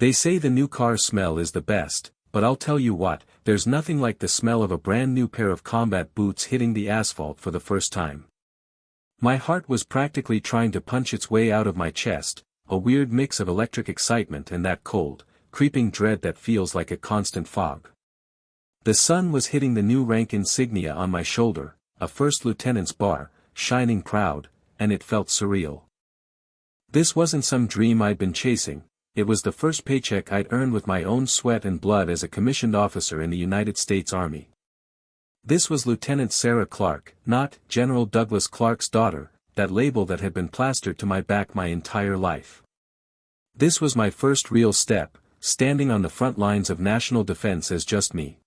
They say the new car smell is the best, but I'll tell you what, there's nothing like the smell of a brand new pair of combat boots hitting the asphalt for the first time. My heart was practically trying to punch its way out of my chest, a weird mix of electric excitement and that cold, creeping dread that feels like a constant fog. The sun was hitting the new rank insignia on my shoulder, a first lieutenant's bar, shining proud, and it felt surreal. This wasn't some dream I'd been chasing, it was the first paycheck I'd earned with my own sweat and blood as a commissioned officer in the United States Army. This was Lieutenant Sarah Clark, not General Douglas Clark's daughter, that label that had been plastered to my back my entire life. This was my first real step, standing on the front lines of national defense as just me.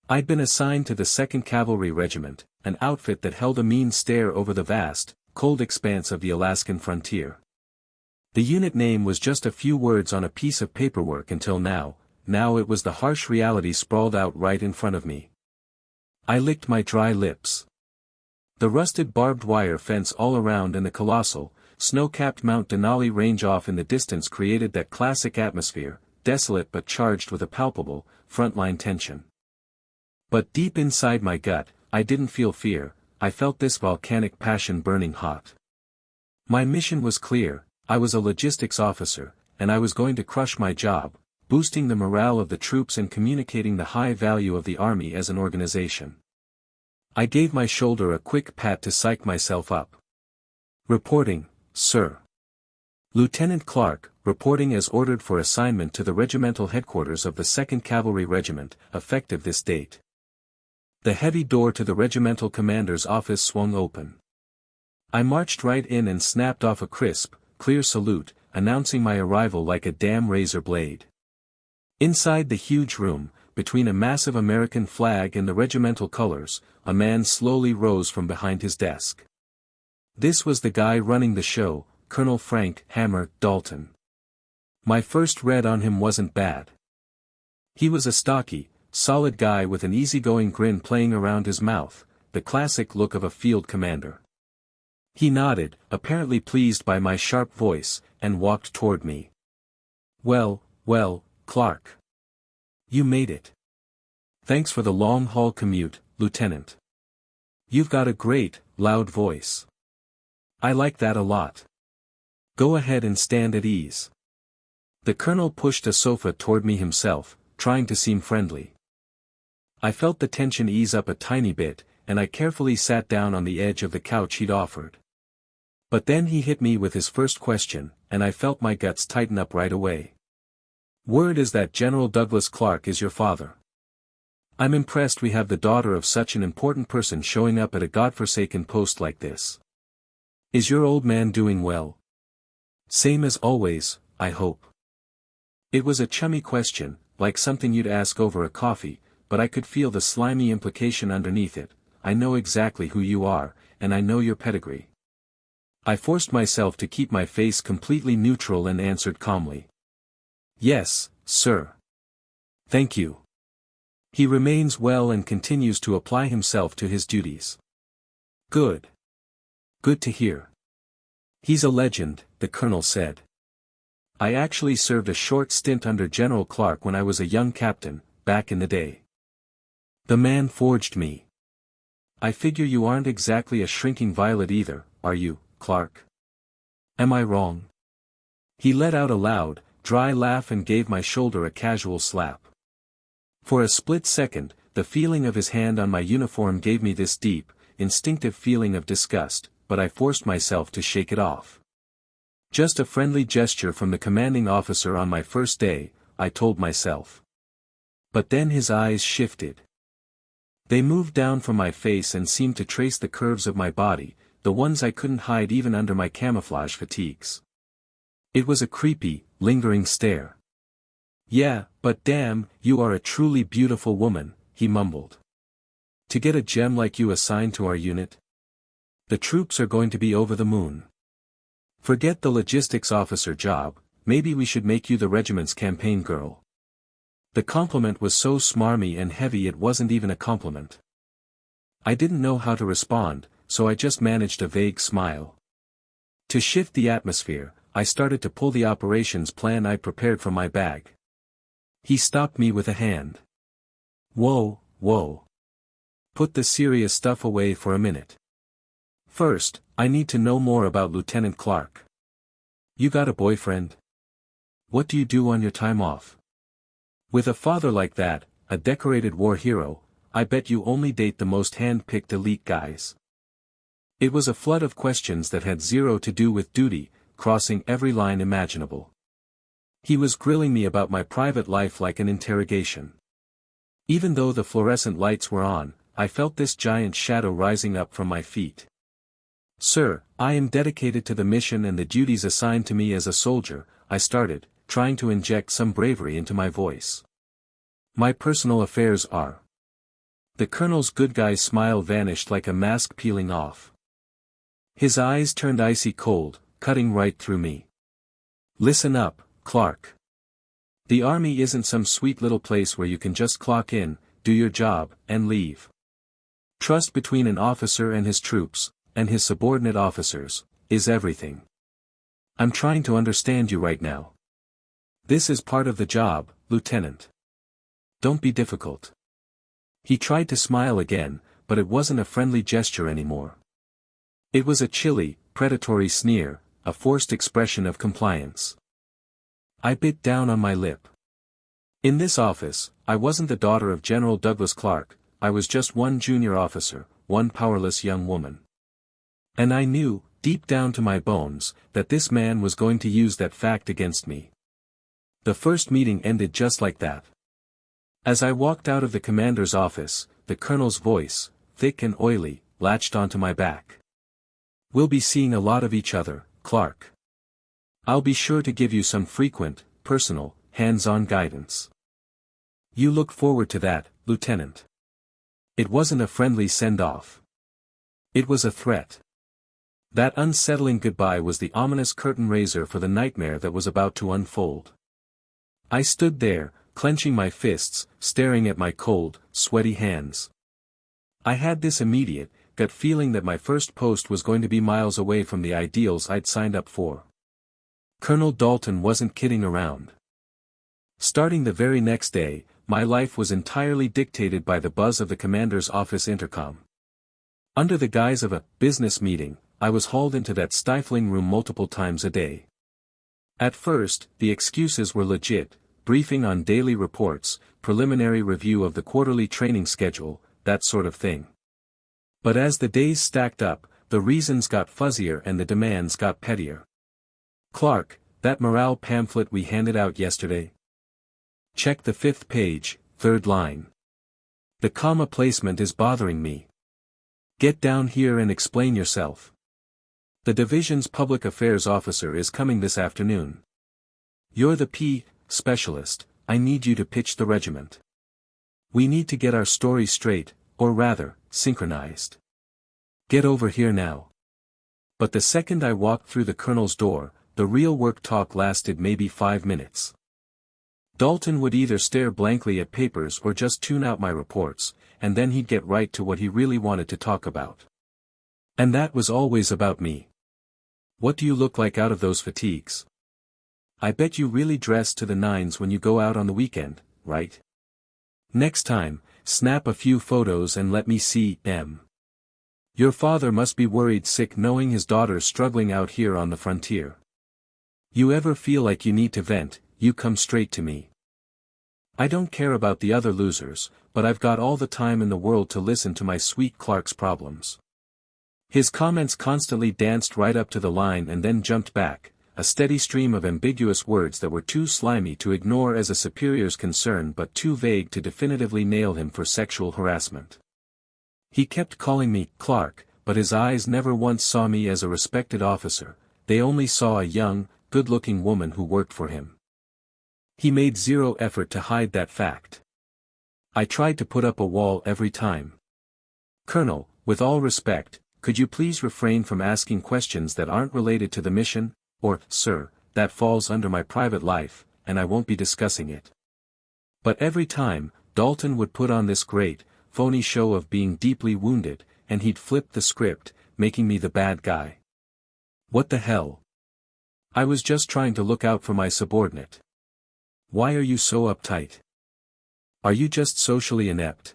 I'd been assigned to the 2nd Cavalry Regiment, an outfit that held a mean stare over the vast, cold expanse of the Alaskan frontier. The unit name was just a few words on a piece of paperwork until now it was the harsh reality sprawled out right in front of me. I licked my dry lips. The rusted barbed wire fence all around and the colossal, snow-capped Mount Denali range off in the distance created that classic atmosphere, desolate but charged with a palpable, frontline tension. But deep inside my gut, I didn't feel fear, I felt this volcanic passion burning hot. My mission was clear, I was a logistics officer, and I was going to crush my job, boosting the morale of the troops and communicating the high value of the Army as an organization. I gave my shoulder a quick pat to psych myself up. Reporting, sir. Lieutenant Clark, reporting as ordered for assignment to the regimental headquarters of the 2nd Cavalry Regiment, effective this date. The heavy door to the regimental commander's office swung open. I marched right in and snapped off a crisp, clear salute, announcing my arrival like a damn razor blade. Inside the huge room, between a massive American flag and the regimental colors, a man slowly rose from behind his desk. This was the guy running the show, Colonel Frank "Hammer" Dalton. My first read on him wasn't bad. He was a stocky, solid guy with an easygoing grin playing around his mouth, the classic look of a field commander. He nodded, apparently pleased by my sharp voice, and walked toward me. Well, Clark. You made it. Thanks for the long-haul commute, Lieutenant. You've got a great, loud voice. I like that a lot. Go ahead and stand at ease. The colonel pushed a sofa toward me himself, trying to seem friendly. I felt the tension ease up a tiny bit, and I carefully sat down on the edge of the couch he'd offered. But then he hit me with his first question, and I felt my guts tighten up right away. Word is that General Douglas Clark is your father. I'm impressed we have the daughter of such an important person showing up at a godforsaken post like this. Is your old man doing well? Same as always, I hope. It was a chummy question, like something you'd ask over a coffee, but I could feel the slimy implication underneath it. I know exactly who you are, and I know your pedigree. I forced myself to keep my face completely neutral and answered calmly. Yes, sir. Thank you. He remains well and continues to apply himself to his duties. Good. Good to hear. He's a legend, the colonel said. I actually served a short stint under General Clark when I was a young captain, back in the day. The man forged me. I figure you aren't exactly a shrinking violet either, are you, Clark? Am I wrong? He let out a loud, dry laugh and gave my shoulder a casual slap. For a split second, the feeling of his hand on my uniform gave me this deep, instinctive feeling of disgust, but I forced myself to shake it off. Just a friendly gesture from the commanding officer on my first day, I told myself. But then his eyes shifted. They moved down from my face and seemed to trace the curves of my body, the ones I couldn't hide even under my camouflage fatigues. It was a creepy, lingering stare. Yeah, but damn, you are a truly beautiful woman, he mumbled. To get a gem like you assigned to our unit? The troops are going to be over the moon. Forget the logistics officer job, maybe we should make you the regiment's campaign girl. The compliment was so smarmy and heavy it wasn't even a compliment. I didn't know how to respond, so I just managed a vague smile. To shift the atmosphere, I started to pull the operations plan I prepared from my bag. He stopped me with a hand. Whoa, whoa. Put the serious stuff away for a minute. First, I need to know more about Lieutenant Clark. You got a boyfriend? What do you do on your time off? With a father like that, a decorated war hero, I bet you only date the most hand-picked elite guys. It was a flood of questions that had zero to do with duty, crossing every line imaginable. He was grilling me about my private life like an interrogation. Even though the fluorescent lights were on, I felt this giant shadow rising up from my feet. Sir, I am dedicated to the mission and the duties assigned to me as a soldier, I started, trying to inject some bravery into my voice. My personal affairs are. The colonel's good guy smile vanished like a mask peeling off. His eyes turned icy cold, cutting right through me. Listen up, Clark. The army isn't some sweet little place where you can just clock in, do your job, and leave. Trust between an officer and his troops, and his subordinate officers, is everything. I'm trying to understand you right now. This is part of the job, Lieutenant. Don't be difficult. He tried to smile again, but it wasn't a friendly gesture anymore. It was a chilly, predatory sneer, a forced expression of compliance. I bit down on my lip. In this office, I wasn't the daughter of General Douglas Clark, I was just one junior officer, one powerless young woman. And I knew, deep down to my bones, that this man was going to use that fact against me. The first meeting ended just like that. As I walked out of the commander's office, the colonel's voice, thick and oily, latched onto my back. We'll be seeing a lot of each other, Clark. I'll be sure to give you some frequent, personal, hands-on guidance. You look forward to that, Lieutenant. It wasn't a friendly send-off. It was a threat. That unsettling goodbye was the ominous curtain raiser for the nightmare that was about to unfold. I stood there, clenching my fists, staring at my cold, sweaty hands. I had this immediate, gut feeling that my first post was going to be miles away from the ideals I'd signed up for. Colonel Dalton wasn't kidding around. Starting the very next day, my life was entirely dictated by the buzz of the commander's office intercom. Under the guise of a business meeting, I was hauled into that stifling room multiple times a day. At first, the excuses were legit, briefing on daily reports, preliminary review of the quarterly training schedule, that sort of thing. But as the days stacked up, the reasons got fuzzier and the demands got pettier. Clark, that morale pamphlet we handed out yesterday? Check the 5th page, 3rd line. The comma placement is bothering me. Get down here and explain yourself. The division's public affairs officer is coming this afternoon. You're the P specialist, I need you to pitch the regiment. We need to get our story straight, or rather, synchronized. Get over here now. But the second I walked through the colonel's door, the real work talk lasted maybe 5 minutes. Dalton would either stare blankly at papers or just tune out my reports, and then he'd get right to what he really wanted to talk about. And that was always about me. What do you look like out of those fatigues? I bet you really dress to the nines when you go out on the weekend, right? Next time, snap a few photos and let me see them. Your father must be worried sick knowing his daughter's struggling out here on the frontier. You ever feel like you need to vent, you come straight to me. I don't care about the other losers, but I've got all the time in the world to listen to my sweet Clark's problems. His comments constantly danced right up to the line and then jumped back, a steady stream of ambiguous words that were too slimy to ignore as a superior's concern but too vague to definitively nail him for sexual harassment. He kept calling me Clark, but his eyes never once saw me as a respected officer, they only saw a young, good-looking woman who worked for him. He made zero effort to hide that fact. I tried to put up a wall every time. Colonel, with all respect, could you please refrain from asking questions that aren't related to the mission? Or, sir, that falls under my private life, and I won't be discussing it. But every time, Dalton would put on this great, phony show of being deeply wounded, and he'd flip the script, making me the bad guy. What the hell? I was just trying to look out for my subordinate. Why are you so uptight? Are you just socially inept?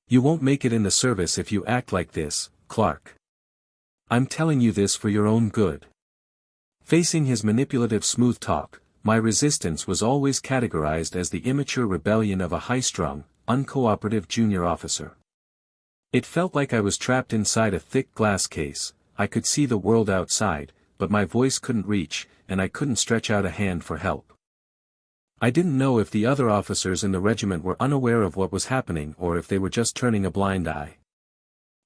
You won't make it in the service if you act like this, Clark. I'm telling you this for your own good. Facing his manipulative smooth talk, my resistance was always categorized as the immature rebellion of a high-strung, uncooperative junior officer. It felt like I was trapped inside a thick glass case. I could see the world outside, but my voice couldn't reach, and I couldn't stretch out a hand for help. I didn't know if the other officers in the regiment were unaware of what was happening or if they were just turning a blind eye.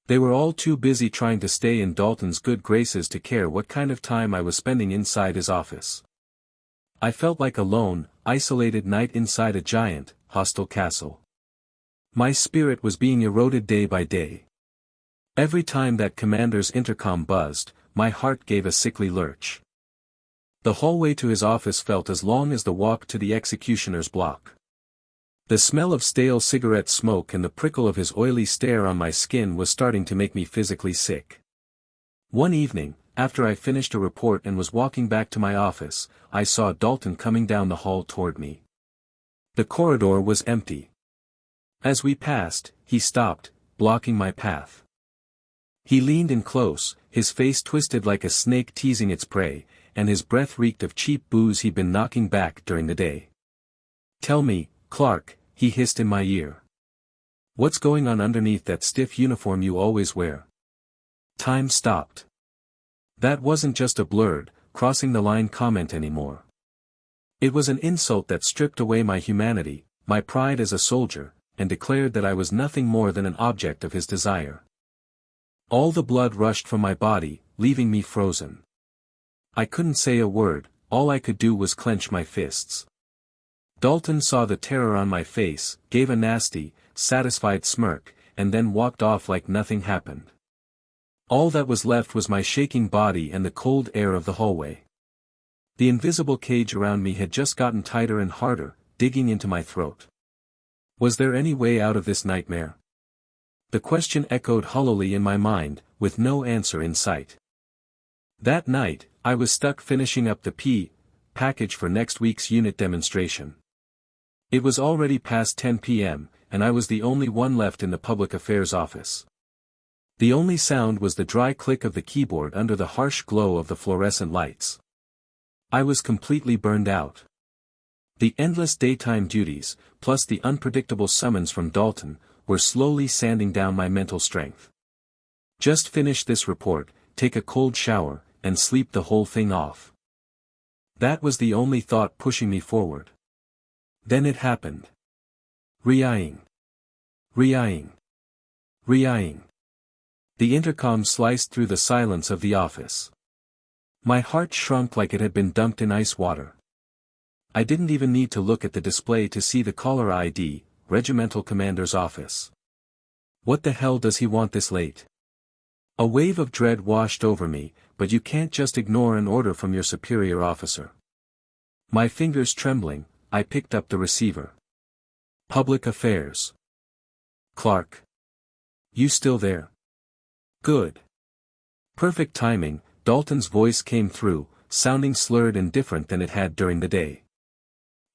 They were all too busy trying to stay in Dalton's good graces to care what kind of time I was spending inside his office. I felt like a lone, isolated knight inside a giant, hostile castle. My spirit was being eroded day by day. Every time that commander's intercom buzzed, my heart gave a sickly lurch. The hallway to his office felt as long as the walk to the executioner's block. The smell of stale cigarette smoke and the prickle of his oily stare on my skin was starting to make me physically sick. One evening, after I finished a report and was walking back to my office, I saw Dalton coming down the hall toward me. The corridor was empty. As we passed, he stopped, blocking my path. He leaned in close, his face twisted like a snake teasing its prey, and his breath reeked of cheap booze he'd been knocking back during the day. "Tell me, Clark," he hissed in my ear. "What's going on underneath that stiff uniform you always wear?" Time stopped. That wasn't just a blurred, crossing the line comment anymore. It was an insult that stripped away my humanity, my pride as a soldier, and declared that I was nothing more than an object of his desire. All the blood rushed from my body, leaving me frozen. I couldn't say a word, all I could do was clench my fists. Dalton saw the terror on my face, gave a nasty, satisfied smirk, and then walked off like nothing happened. All that was left was my shaking body and the cold air of the hallway. The invisible cage around me had just gotten tighter and harder, digging into my throat. Was there any way out of this nightmare? The question echoed hollowly in my mind, with no answer in sight. That night, I was stuck finishing up the package for next week's unit demonstration. It was already past 10 p.m., and I was the only one left in the public affairs office. The only sound was the dry click of the keyboard under the harsh glow of the fluorescent lights. I was completely burned out. The endless daytime duties, plus the unpredictable summons from Dalton, were slowly sanding down my mental strength. Just finish this report, take a cold shower, and sleep the whole thing off. That was the only thought pushing me forward. Then it happened. Re-eyeing. Re-eyeing. Re-eyeing. The intercom sliced through the silence of the office. My heart shrunk like it had been dunked in ice water. I didn't even need to look at the display to see the caller ID, Regimental Commander's office. What the hell does he want this late? A wave of dread washed over me, but you can't just ignore an order from your superior officer. My fingers trembling, I picked up the receiver. Public Affairs. Clark. You still there? Good. Perfect timing, Dalton's voice came through, sounding slurred and different than it had during the day.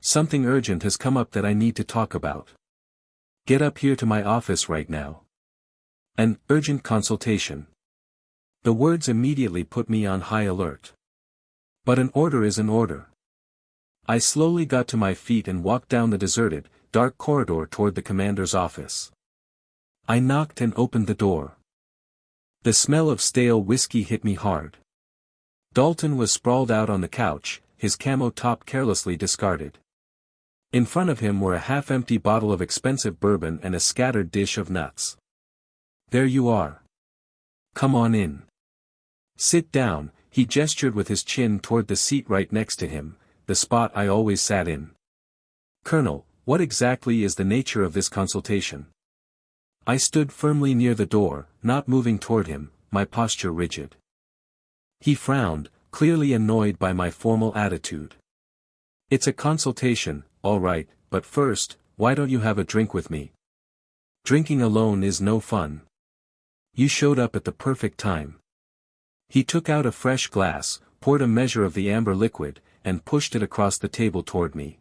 Something urgent has come up that I need to talk about. Get up here to my office right now. An urgent consultation. The words immediately put me on high alert. But an order is an order. I slowly got to my feet and walked down the deserted, dark corridor toward the commander's office. I knocked and opened the door. The smell of stale whiskey hit me hard. Dalton was sprawled out on the couch, his camo top carelessly discarded. In front of him were a half-empty bottle of expensive bourbon and a scattered dish of nuts. There you are. Come on in. Sit down, he gestured with his chin toward the seat right next to him, the spot I always sat in. Colonel, what exactly is the nature of this consultation? I stood firmly near the door, not moving toward him, my posture rigid. He frowned, clearly annoyed by my formal attitude. It's a consultation, all right, but first, why don't you have a drink with me? Drinking alone is no fun. You showed up at the perfect time. He took out a fresh glass, poured a measure of the amber liquid, and pushed it across the table toward me.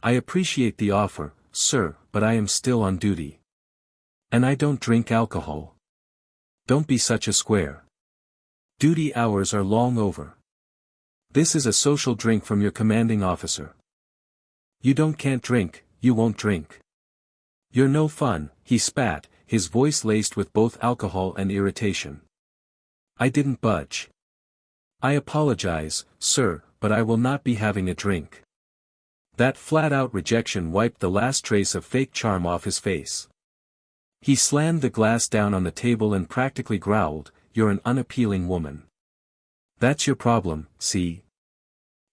I appreciate the offer, sir, but I am still on duty. And I don't drink alcohol. Don't be such a square. Duty hours are long over. This is a social drink from your commanding officer. You can't drink, you won't drink. You're no fun, he spat, his voice laced with both alcohol and irritation. I didn't budge. I apologize, sir, but I will not be having a drink. That flat-out rejection wiped the last trace of fake charm off his face. He slammed the glass down on the table and practically growled, "You're an unappealing woman. That's your problem, see?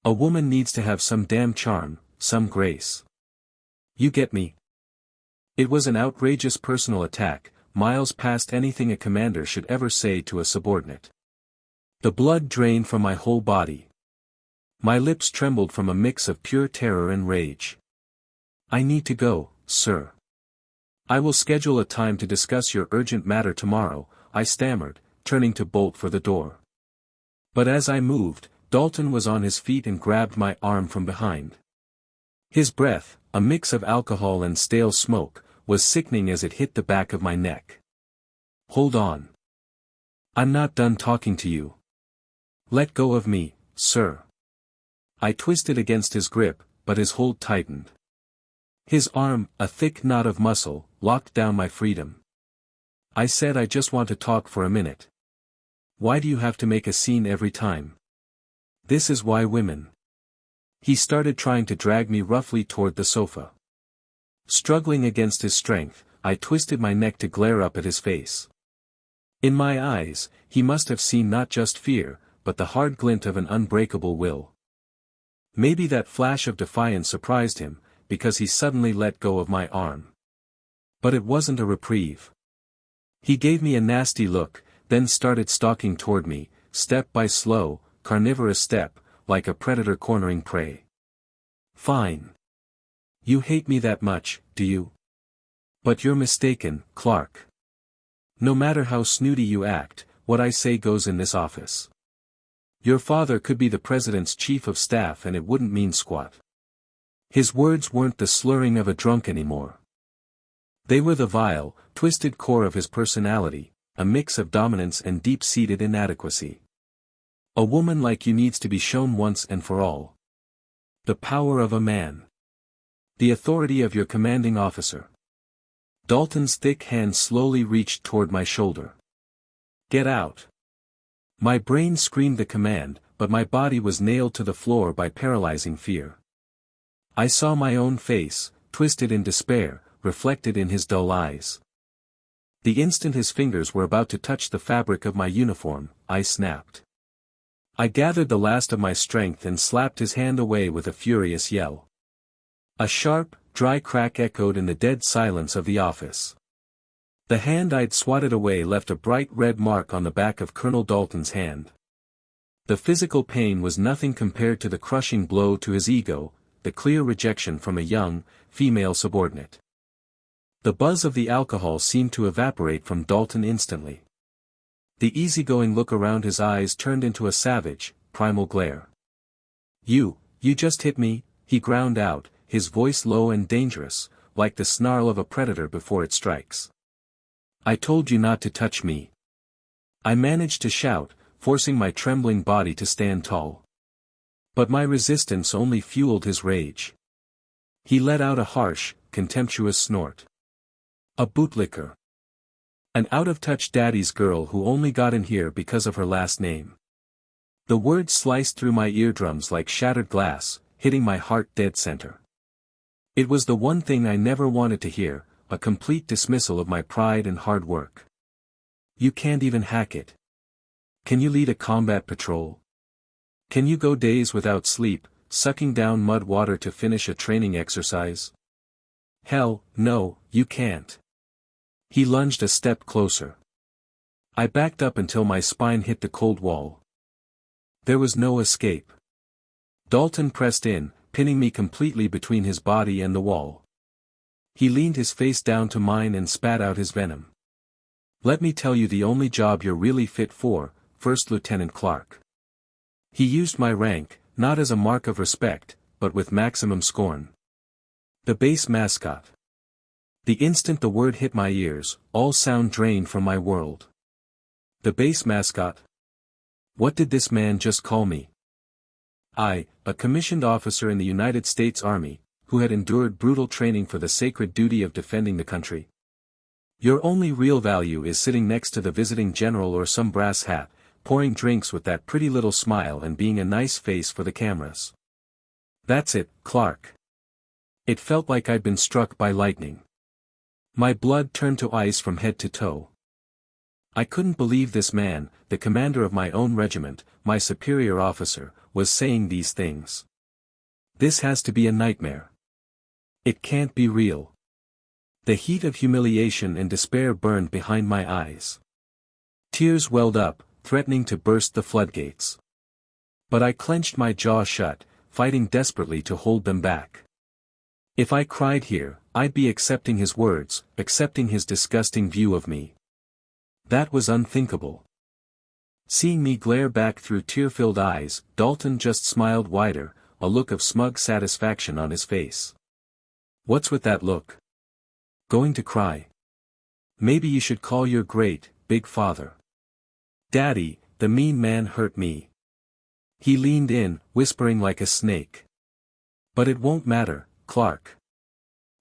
A woman needs to have some damn charm, some grace. You get me?" It was an outrageous personal attack, miles past anything a commander should ever say to a subordinate. The blood drained from my whole body. My lips trembled from a mix of pure terror and rage. "I need to go, sir. I will schedule a time to discuss your urgent matter tomorrow," I stammered, turning to bolt for the door. But as I moved, Dalton was on his feet and grabbed my arm from behind. His breath, a mix of alcohol and stale smoke, was sickening as it hit the back of my neck. "Hold on. I'm not done talking to you. Let go of me, sir." I twisted against his grip, but his hold tightened. His arm, a thick knot of muscle, locked down my freedom. I said, "I just want to talk for a minute." "Why do you have to make a scene every time? This is why women—" He started trying to drag me roughly toward the sofa. Struggling against his strength, I twisted my neck to glare up at his face. In my eyes, he must have seen not just fear, but the hard glint of an unbreakable will. Maybe that flash of defiance surprised him, because he suddenly let go of my arm. But it wasn't a reprieve. He gave me a nasty look, then started stalking toward me, step by slow, carnivorous step, like a predator cornering prey. "Fine. You hate me that much, do you? But you're mistaken, Clark. No matter how snooty you act, what I say goes in this office. Your father could be the president's chief of staff and it wouldn't mean squat." His words weren't the slurring of a drunk anymore. They were the vile, twisted core of his personality, a mix of dominance and deep-seated inadequacy. "A woman like you needs to be shown once and for all. The power of a man. The authority of your commanding officer." Dalton's thick hand slowly reached toward my shoulder. "Get out." My brain screamed the command, but my body was nailed to the floor by paralyzing fear. I saw my own face, twisted in despair, reflected in his dull eyes. The instant his fingers were about to touch the fabric of my uniform, I snapped. I gathered the last of my strength and slapped his hand away with a furious yell. A sharp, dry crack echoed in the dead silence of the office. The hand I'd swatted away left a bright red mark on the back of Colonel Dalton's hand. The physical pain was nothing compared to the crushing blow to his ego, the clear rejection from a young, female subordinate. The buzz of the alcohol seemed to evaporate from Dalton instantly. The easygoing look around his eyes turned into a savage, primal glare. You just hit me," he ground out, his voice low and dangerous, like the snarl of a predator before it strikes. "I told you not to touch me." I managed to shout, forcing my trembling body to stand tall. But my resistance only fueled his rage. He let out a harsh, contemptuous snort. "A bootlicker. An out-of-touch daddy's girl who only got in here because of her last name." The words sliced through my eardrums like shattered glass, hitting my heart dead center. It was the one thing I never wanted to hear, a complete dismissal of my pride and hard work. "You can't even hack it. Can you lead a combat patrol? Can you go days without sleep, sucking down mud water to finish a training exercise? Hell, no, you can't." He lunged a step closer. I backed up until my spine hit the cold wall. There was no escape. Dalton pressed in, pinning me completely between his body and the wall. He leaned his face down to mine and spat out his venom. "Let me tell you the only job you're really fit for, First Lieutenant Clark. He used my rank, not as a mark of respect, but with maximum scorn. The base mascot. The instant the word hit my ears, all sound drained from my world. The base mascot? What did this man just call me? I, a commissioned officer in the United States Army, who had endured brutal training for the sacred duty of defending the country. Your only real value is sitting next to the visiting general or some brass hat, pouring drinks with that pretty little smile and being a nice face for the cameras. That's it, Clark. It felt like I'd been struck by lightning. My blood turned to ice from head to toe. I couldn't believe this man, the commander of my own regiment, my superior officer, was saying these things. This has to be a nightmare. It can't be real. The heat of humiliation and despair burned behind my eyes. Tears welled up, threatening to burst the floodgates. But I clenched my jaw shut, fighting desperately to hold them back. If I cried here, I'd be accepting his words, accepting his disgusting view of me. That was unthinkable. Seeing me glare back through tear-filled eyes, Dalton just smiled wider, a look of smug satisfaction on his face. What's with that look? Going to cry? Maybe you should call your great, big father. Daddy, the mean man hurt me. He leaned in, whispering like a snake. But it won't matter, Clark.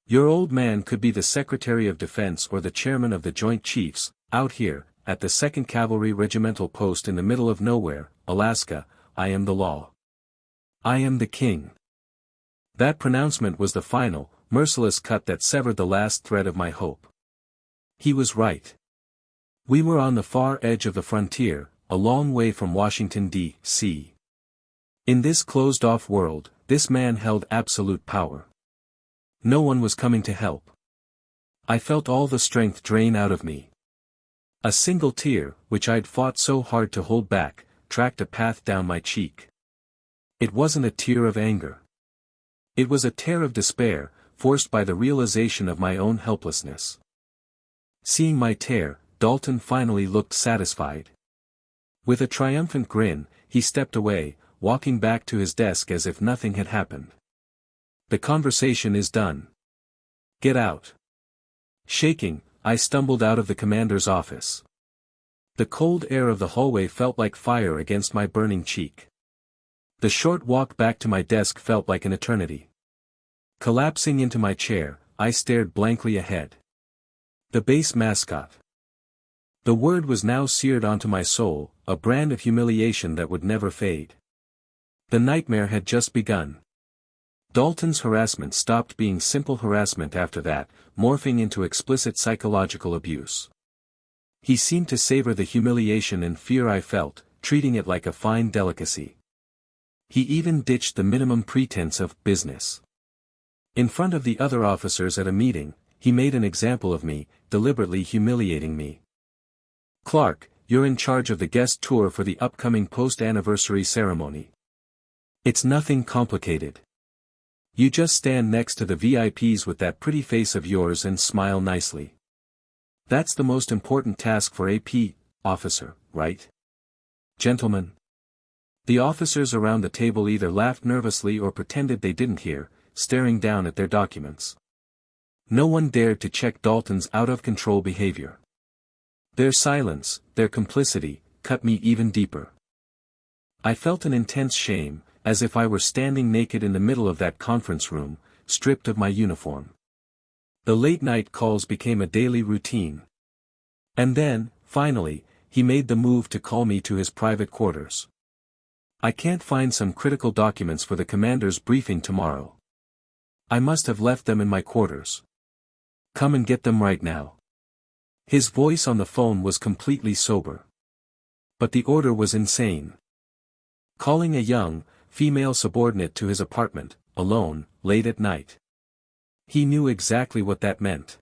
Your old man could be the Secretary of Defense or the chairman of the Joint Chiefs, out here, at the 2nd Cavalry Regimental Post in the middle of nowhere, Alaska. I am the law. I am the king. That pronouncement was the final, merciless cut that severed the last thread of my hope. He was right. We were on the far edge of the frontier, a long way from Washington, D.C. In this closed-off world, this man held absolute power. No one was coming to help. I felt all the strength drain out of me. A single tear, which I'd fought so hard to hold back, tracked a path down my cheek. It wasn't a tear of anger. It was a tear of despair, forced by the realization of my own helplessness. Seeing my tear, Dalton finally looked satisfied. With a triumphant grin, he stepped away, walking back to his desk as if nothing had happened. The conversation is done. Get out. Shaking, I stumbled out of the commander's office. The cold air of the hallway felt like fire against my burning cheek. The short walk back to my desk felt like an eternity. Collapsing into my chair, I stared blankly ahead. The base mascot. The word was now seared onto my soul, a brand of humiliation that would never fade. The nightmare had just begun. Dalton's harassment stopped being simple harassment after that, morphing into explicit psychological abuse. He seemed to savor the humiliation and fear I felt, treating it like a fine delicacy. He even ditched the minimum pretense of business. In front of the other officers at a meeting, he made an example of me, deliberately humiliating me. Clark, you're in charge of the guest tour for the upcoming post-anniversary ceremony. It's nothing complicated. You just stand next to the VIPs with that pretty face of yours and smile nicely. That's the most important task for a officer, right? Gentlemen. The officers around the table either laughed nervously or pretended they didn't hear, staring down at their documents. No one dared to check Dalton's out-of-control behavior. Their silence, their complicity, cut me even deeper. I felt an intense shame, as if I were standing naked in the middle of that conference room, stripped of my uniform. The late-night calls became a daily routine. And then, finally, he made the move to call me to his private quarters. I can't find some critical documents for the commander's briefing tomorrow. I must have left them in my quarters. Come and get them right now. His voice on the phone was completely sober. But the order was insane. Calling a young, female subordinate to his apartment, alone, late at night. He knew exactly what that meant.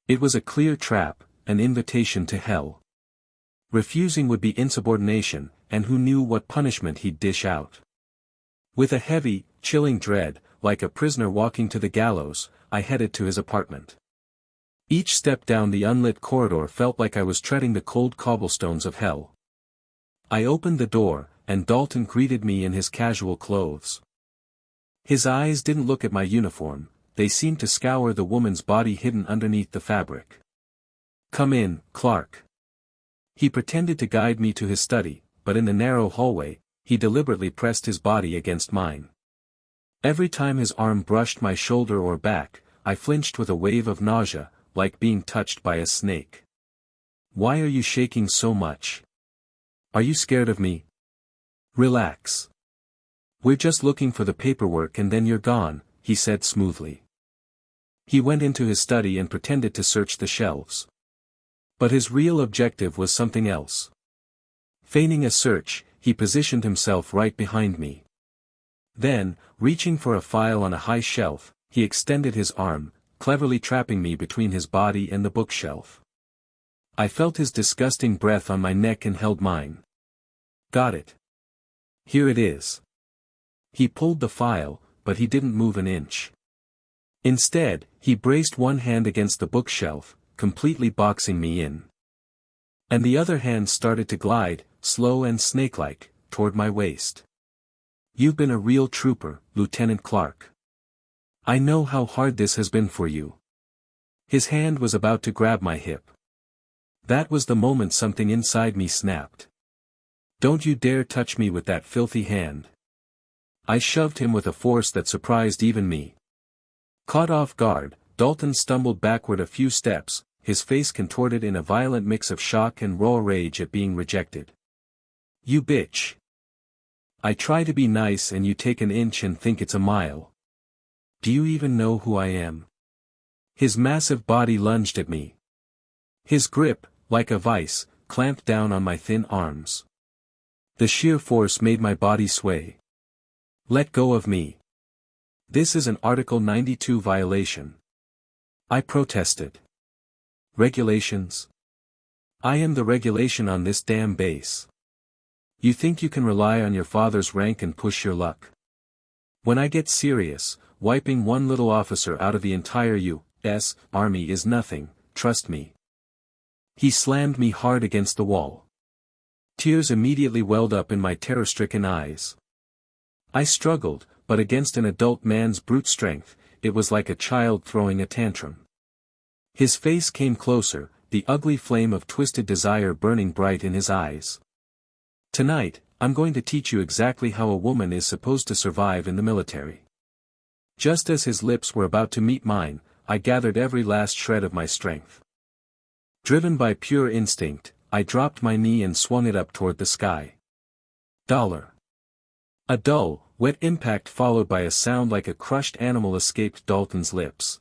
It was a clear trap, an invitation to hell. Refusing would be insubordination, and who knew what punishment he'd dish out. With a heavy, chilling dread, like a prisoner walking to the gallows, I headed to his apartment. Each step down the unlit corridor felt like I was treading the cold cobblestones of hell. I opened the door, and Dalton greeted me in his casual clothes. His eyes didn't look at my uniform, they seemed to scour the woman's body hidden underneath the fabric. "Come in, Clark." He pretended to guide me to his study, but in the narrow hallway, he deliberately pressed his body against mine. Every time his arm brushed my shoulder or back, I flinched with a wave of nausea, like being touched by a snake. "Why are you shaking so much? Are you scared of me?" "Relax. We're just looking for the paperwork and then you're gone," he said smoothly. He went into his study and pretended to search the shelves. But his real objective was something else. Feigning a search, he positioned himself right behind me. Then, reaching for a file on a high shelf, he extended his arm, cleverly trapping me between his body and the bookshelf. I felt his disgusting breath on my neck and held mine. "Got it. Here it is." He pulled the file, but he didn't move an inch. Instead, he braced one hand against the bookshelf, completely boxing me in. And the other hand started to glide, slow and snake-like, toward my waist. "You've been a real trooper, Lieutenant Clark. I know how hard this has been for you." His hand was about to grab my hip. That was the moment something inside me snapped. "Don't you dare touch me with that filthy hand." I shoved him with a force that surprised even me. Caught off guard, Dalton stumbled backward a few steps, his face contorted in a violent mix of shock and raw rage at being rejected. "You bitch. I try to be nice and you take an inch and think it's a mile. Do you even know who I am?" His massive body lunged at me. His grip, like a vice, clamped down on my thin arms. The sheer force made my body sway. "Let go of me. This is an Article 92 violation." I protested. "Regulations? I am the regulation on this damn base. You think you can rely on your father's rank and push your luck? When I get serious, wiping one little officer out of the entire U.S. Army is nothing, trust me." He slammed me hard against the wall. Tears immediately welled up in my terror-stricken eyes. I struggled, but against an adult man's brute strength, it was like a child throwing a tantrum. His face came closer, the ugly flame of twisted desire burning bright in his eyes. "Tonight, I'm going to teach you exactly how a woman is supposed to survive in the military." Just as his lips were about to meet mine, I gathered every last shred of my strength. Driven by pure instinct, I dropped my knee and swung it up toward the sky. Dollar. A dull, wet impact followed by a sound like a crushed animal escaped Dalton's lips.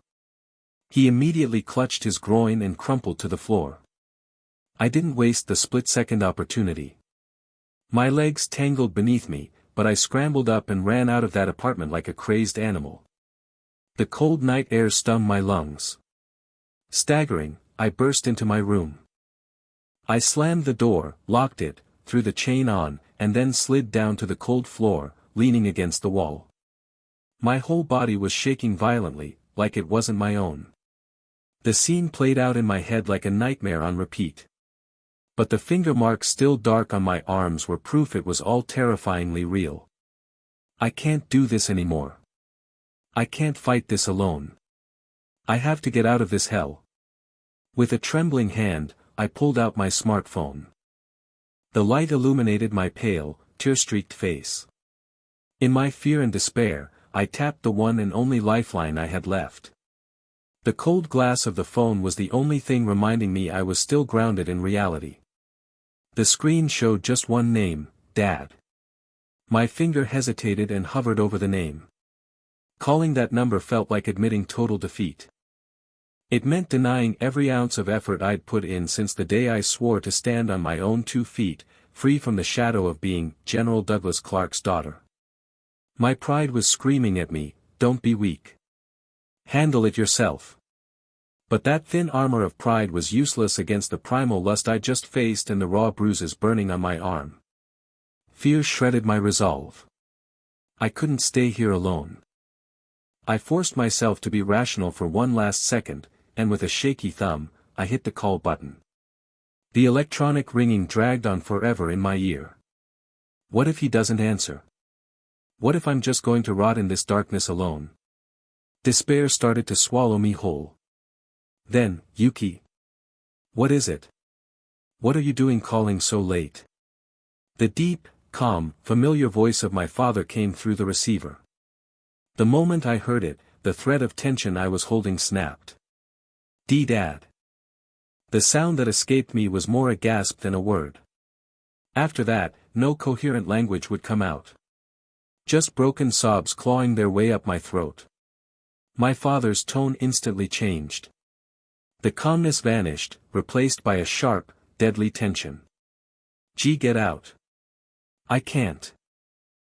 He immediately clutched his groin and crumpled to the floor. I didn't waste the split-second opportunity. My legs tangled beneath me, but I scrambled up and ran out of that apartment like a crazed animal. The cold night air stung my lungs. Staggering, I burst into my room. I slammed the door, locked it, threw the chain on, and then slid down to the cold floor, leaning against the wall. My whole body was shaking violently, like it wasn't my own. The scene played out in my head like a nightmare on repeat. But the finger marks still dark on my arms were proof it was all terrifyingly real. I can't do this anymore. I can't fight this alone. I have to get out of this hell. With a trembling hand, I pulled out my smartphone. The light illuminated my pale, tear-streaked face. In my fear and despair, I tapped the one and only lifeline I had left. The cold glass of the phone was the only thing reminding me I was still grounded in reality. The screen showed just one name, Dad. My finger hesitated and hovered over the name. Calling that number felt like admitting total defeat. It meant denying every ounce of effort I'd put in since the day I swore to stand on my own 2 feet, free from the shadow of being General Douglas Clark's daughter. My pride was screaming at me, "Don't be weak. Handle it yourself." But that thin armor of pride was useless against the primal lust I just faced and the raw bruises burning on my arm. Fear shredded my resolve. I couldn't stay here alone. I forced myself to be rational for one last second, and with a shaky thumb, I hit the call button. The electronic ringing dragged on forever in my ear. What if he doesn't answer? What if I'm just going to rot in this darkness alone? Despair started to swallow me whole. Then, Yuki. What is it? What are you doing calling so late? The deep, calm, familiar voice of my father came through the receiver. The moment I heard it, the thread of tension I was holding snapped. Dad. The sound that escaped me was more a gasp than a word. After that, no coherent language would come out. Just broken sobs clawing their way up my throat. My father's tone instantly changed. The calmness vanished, replaced by a sharp, deadly tension. Get out. I can't.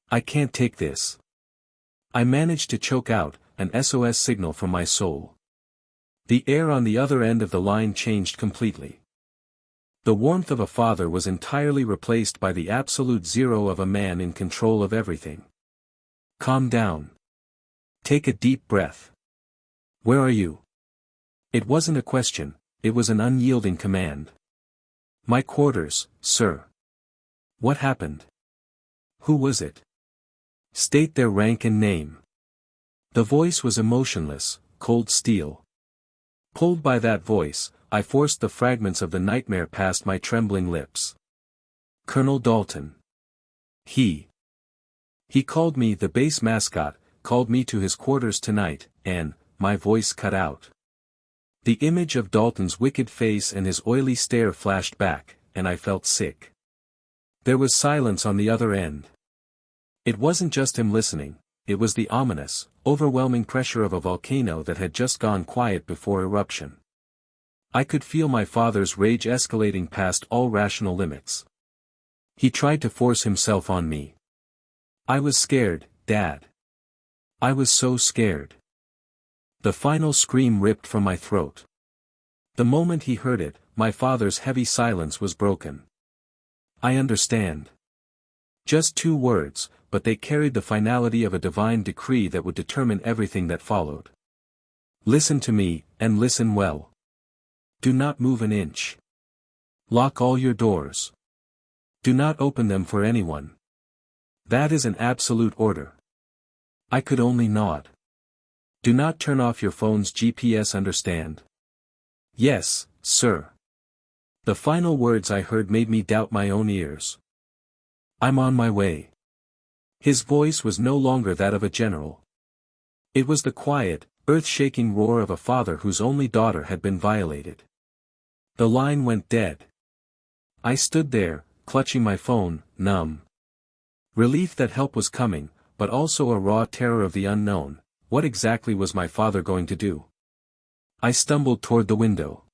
I can't take this. I managed to choke out, an SOS signal from my soul. The air on the other end of the line changed completely. The warmth of a father was entirely replaced by the absolute zero of a man in control of everything. Calm down. Take a deep breath. Where are you? It wasn't a question, it was an unyielding command. My quarters, sir. What happened? Who was it? State their rank and name. The voice was emotionless, cold steel. Pulled by that voice, I forced the fragments of the nightmare past my trembling lips. Colonel Dalton. He called me the base mascot, called me to his quarters tonight, and, my voice cut out. The image of Dalton's wicked face and his oily stare flashed back, and I felt sick. There was silence on the other end. It wasn't just him listening, it was the ominous, overwhelming pressure of a volcano that had just gone quiet before eruption. I could feel my father's rage escalating past all rational limits. He tried to force himself on me. I was scared, Dad. I was so scared. The final scream ripped from my throat. The moment he heard it, my father's heavy silence was broken. I understand. Just 2 words, but they carried the finality of a divine decree that would determine everything that followed. Listen to me, and listen well. Do not move an inch. Lock all your doors. Do not open them for anyone. That is an absolute order. I could only nod. Do not turn off your phone's GPS, understand? Yes, sir. The final words I heard made me doubt my own ears. I'm on my way. His voice was no longer that of a general. It was the quiet, earth-shaking roar of a father whose only daughter had been violated. The line went dead. I stood there, clutching my phone, numb. Relief that help was coming, but also a raw terror of the unknown. What exactly was my father going to do? I stumbled toward the window.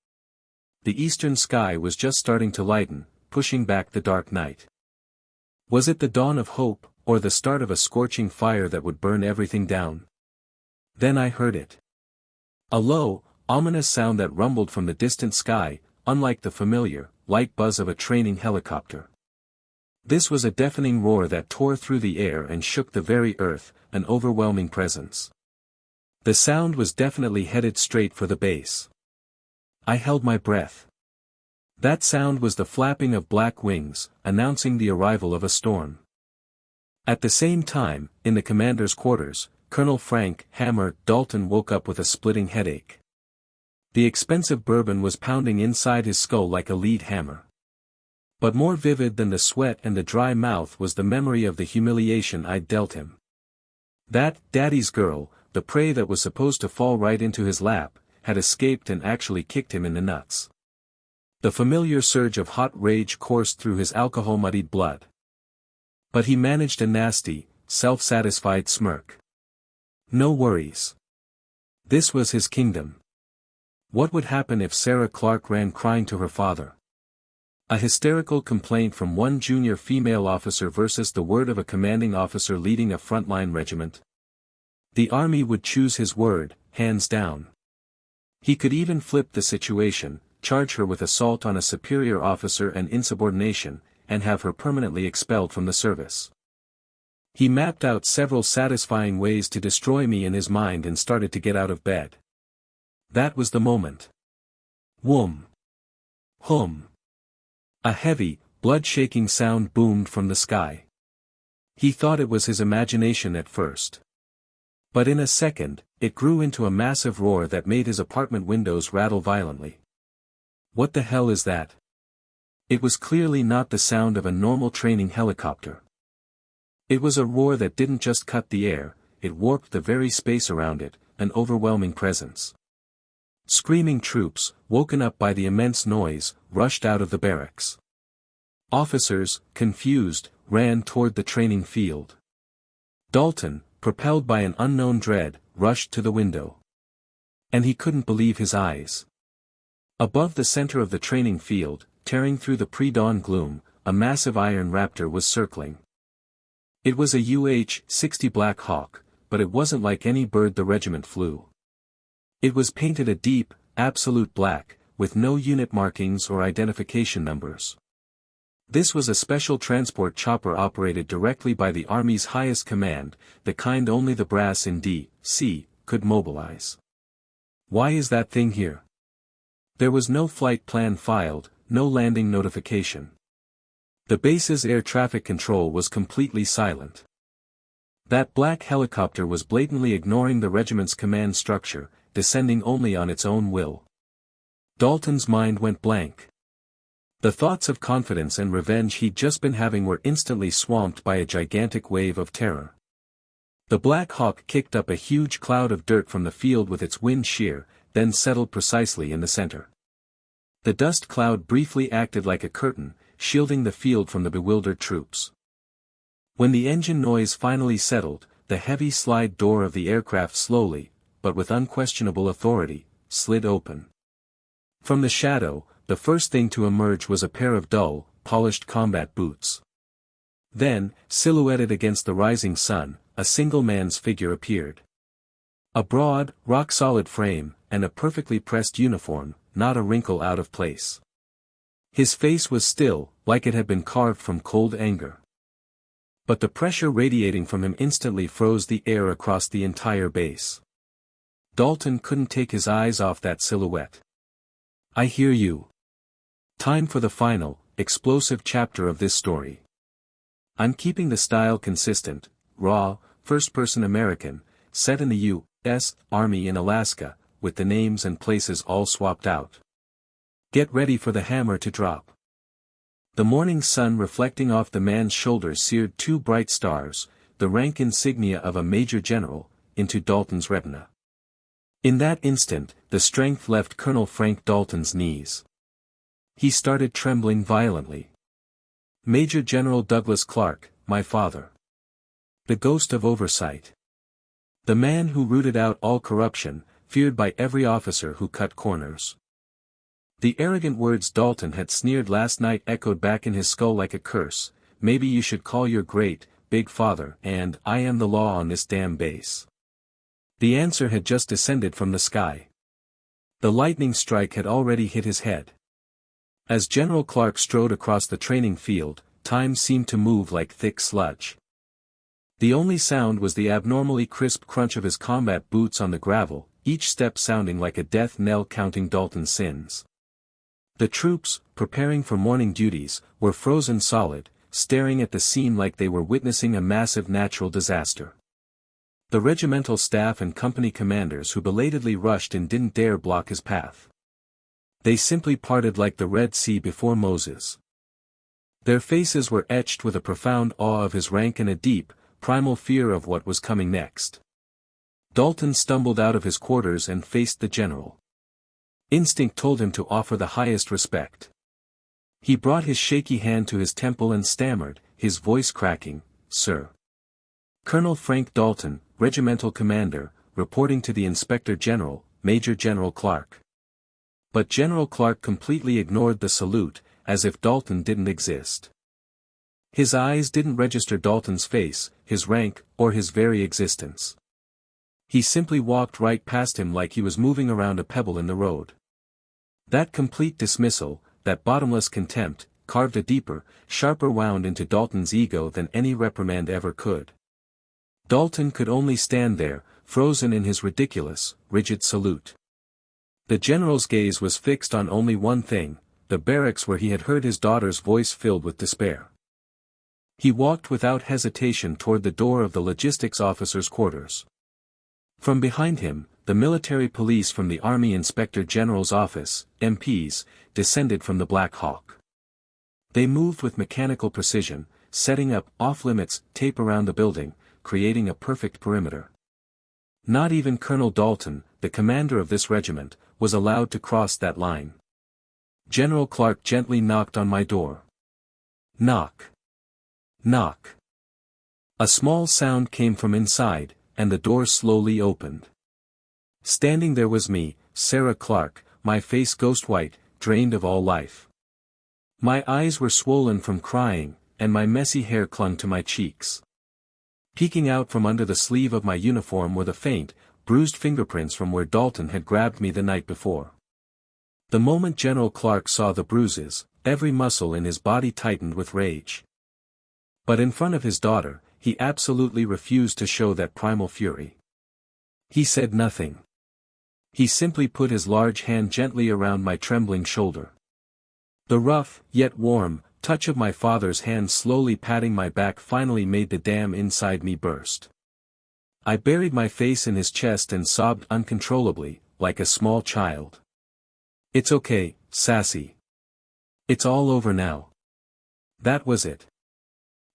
The eastern sky was just starting to lighten, pushing back the dark night. Was it the dawn of hope, or the start of a scorching fire that would burn everything down? Then I heard it. A low, ominous sound that rumbled from the distant sky, unlike the familiar, light buzz of a training helicopter. This was a deafening roar that tore through the air and shook the very earth, an overwhelming presence. The sound was definitely headed straight for the base. I held my breath. That sound was the flapping of black wings, announcing the arrival of a storm. At the same time, in the commander's quarters, Colonel Frank Hammer Dalton woke up with a splitting headache. The expensive bourbon was pounding inside his skull like a lead hammer. But more vivid than the sweat and the dry mouth was the memory of the humiliation I'd dealt him. That daddy's girl, the prey that was supposed to fall right into his lap, had escaped and actually kicked him in the nuts. The familiar surge of hot rage coursed through his alcohol-muddied blood. But he managed a nasty, self-satisfied smirk. No worries. This was his kingdom. What would happen if Sarah Clark ran crying to her father? A hysterical complaint from one junior female officer versus the word of a commanding officer leading a frontline regiment? The army would choose his word, hands down. He could even flip the situation, charge her with assault on a superior officer and insubordination, and have her permanently expelled from the service. He mapped out several satisfying ways to destroy me in his mind and started to get out of bed. That was the moment. Whoom. Hum. A heavy, blood-shaking sound boomed from the sky. He thought it was his imagination at first. But in a second, it grew into a massive roar that made his apartment windows rattle violently. What the hell is that? It was clearly not the sound of a normal training helicopter. It was a roar that didn't just cut the air, it warped the very space around it, an overwhelming presence. Screaming troops, woken up by the immense noise, rushed out of the barracks. Officers, confused, ran toward the training field. Dalton, propelled by an unknown dread, rushed to the window. And he couldn't believe his eyes. Above the center of the training field, tearing through the pre-dawn gloom, a massive iron raptor was circling. It was a UH-60 Black Hawk, but it wasn't like any bird the regiment flew. It was painted a deep, absolute black, with no unit markings or identification numbers. This was a special transport chopper operated directly by the Army's highest command, the kind only the brass in D.C. could mobilize. Why is that thing here? There was no flight plan filed, no landing notification. The base's air traffic control was completely silent. That black helicopter was blatantly ignoring the regiment's command structure, descending only on its own will. Dalton's mind went blank. The thoughts of confidence and revenge he'd just been having were instantly swamped by a gigantic wave of terror. The Black Hawk kicked up a huge cloud of dirt from the field with its wind shear, then settled precisely in the center. The dust cloud briefly acted like a curtain, shielding the field from the bewildered troops. When the engine noise finally settled, the heavy slide door of the aircraft slowly, but with unquestionable authority, slid open. From the shadow, the first thing to emerge was a pair of dull, polished combat boots. Then, silhouetted against the rising sun, a single man's figure appeared. A broad, rock-solid frame, and a perfectly pressed uniform, not a wrinkle out of place. His face was still, like it had been carved from cold anger. But the pressure radiating from him instantly froze the air across the entire base. Dalton couldn't take his eyes off that silhouette. "I hear you." Time for the final, explosive chapter of this story. I'm keeping the style consistent, raw, first-person American, set in the U.S. Army in Alaska, with the names and places all swapped out. Get ready for the hammer to drop. The morning sun reflecting off the man's shoulders seared two bright stars, the rank insignia of a major general, into Dalton's retina. In that instant, the strength left Colonel Frank Dalton's knees. He started trembling violently. Major General Douglas Clark, my father. The ghost of oversight. The man who rooted out all corruption, feared by every officer who cut corners. The arrogant words Dalton had sneered last night echoed back in his skull like a curse. Maybe you should call your great, big father, and I am the law on this damn base. The answer had just descended from the sky. The lightning strike had already hit his head. As General Clark strode across the training field, time seemed to move like thick sludge. The only sound was the abnormally crisp crunch of his combat boots on the gravel, each step sounding like a death knell counting Dalton's sins. The troops, preparing for morning duties, were frozen solid, staring at the scene like they were witnessing a massive natural disaster. The regimental staff and company commanders who belatedly rushed in didn't dare block his path. They simply parted like the Red Sea before Moses. Their faces were etched with a profound awe of his rank and a deep, primal fear of what was coming next. Dalton stumbled out of his quarters and faced the general. Instinct told him to offer the highest respect. He brought his shaky hand to his temple and stammered, his voice cracking, "Sir." Colonel Frank Dalton, regimental commander, reporting to the Inspector General, Major General Clark. But General Clark completely ignored the salute, as if Dalton didn't exist. His eyes didn't register Dalton's face, his rank, or his very existence. He simply walked right past him like he was moving around a pebble in the road. That complete dismissal, that bottomless contempt, carved a deeper, sharper wound into Dalton's ego than any reprimand ever could. Dalton could only stand there, frozen in his ridiculous, rigid salute. The general's gaze was fixed on only one thing, the barracks where he had heard his daughter's voice filled with despair. He walked without hesitation toward the door of the logistics officer's quarters. From behind him, the military police from the Army Inspector General's office, MPs, descended from the Black Hawk. They moved with mechanical precision, setting up off-limits tape around the building, creating a perfect perimeter. Not even Colonel Dalton, the commander of this regiment, was allowed to cross that line. General Clark gently knocked on my door. Knock. Knock. A small sound came from inside, and the door slowly opened. Standing there was me, Sarah Clark, my face ghost-white, drained of all life. My eyes were swollen from crying, and my messy hair clung to my cheeks. Peeking out from under the sleeve of my uniform were the faint, bruised fingerprints from where Dalton had grabbed me the night before. The moment General Clark saw the bruises, every muscle in his body tightened with rage. But in front of his daughter, he absolutely refused to show that primal fury. He said nothing. He simply put his large hand gently around my trembling shoulder. The rough, yet warm, touch of my father's hand slowly patting my back finally made the dam inside me burst. I buried my face in his chest and sobbed uncontrollably, like a small child. "It's okay, Sassy. It's all over now." That was it.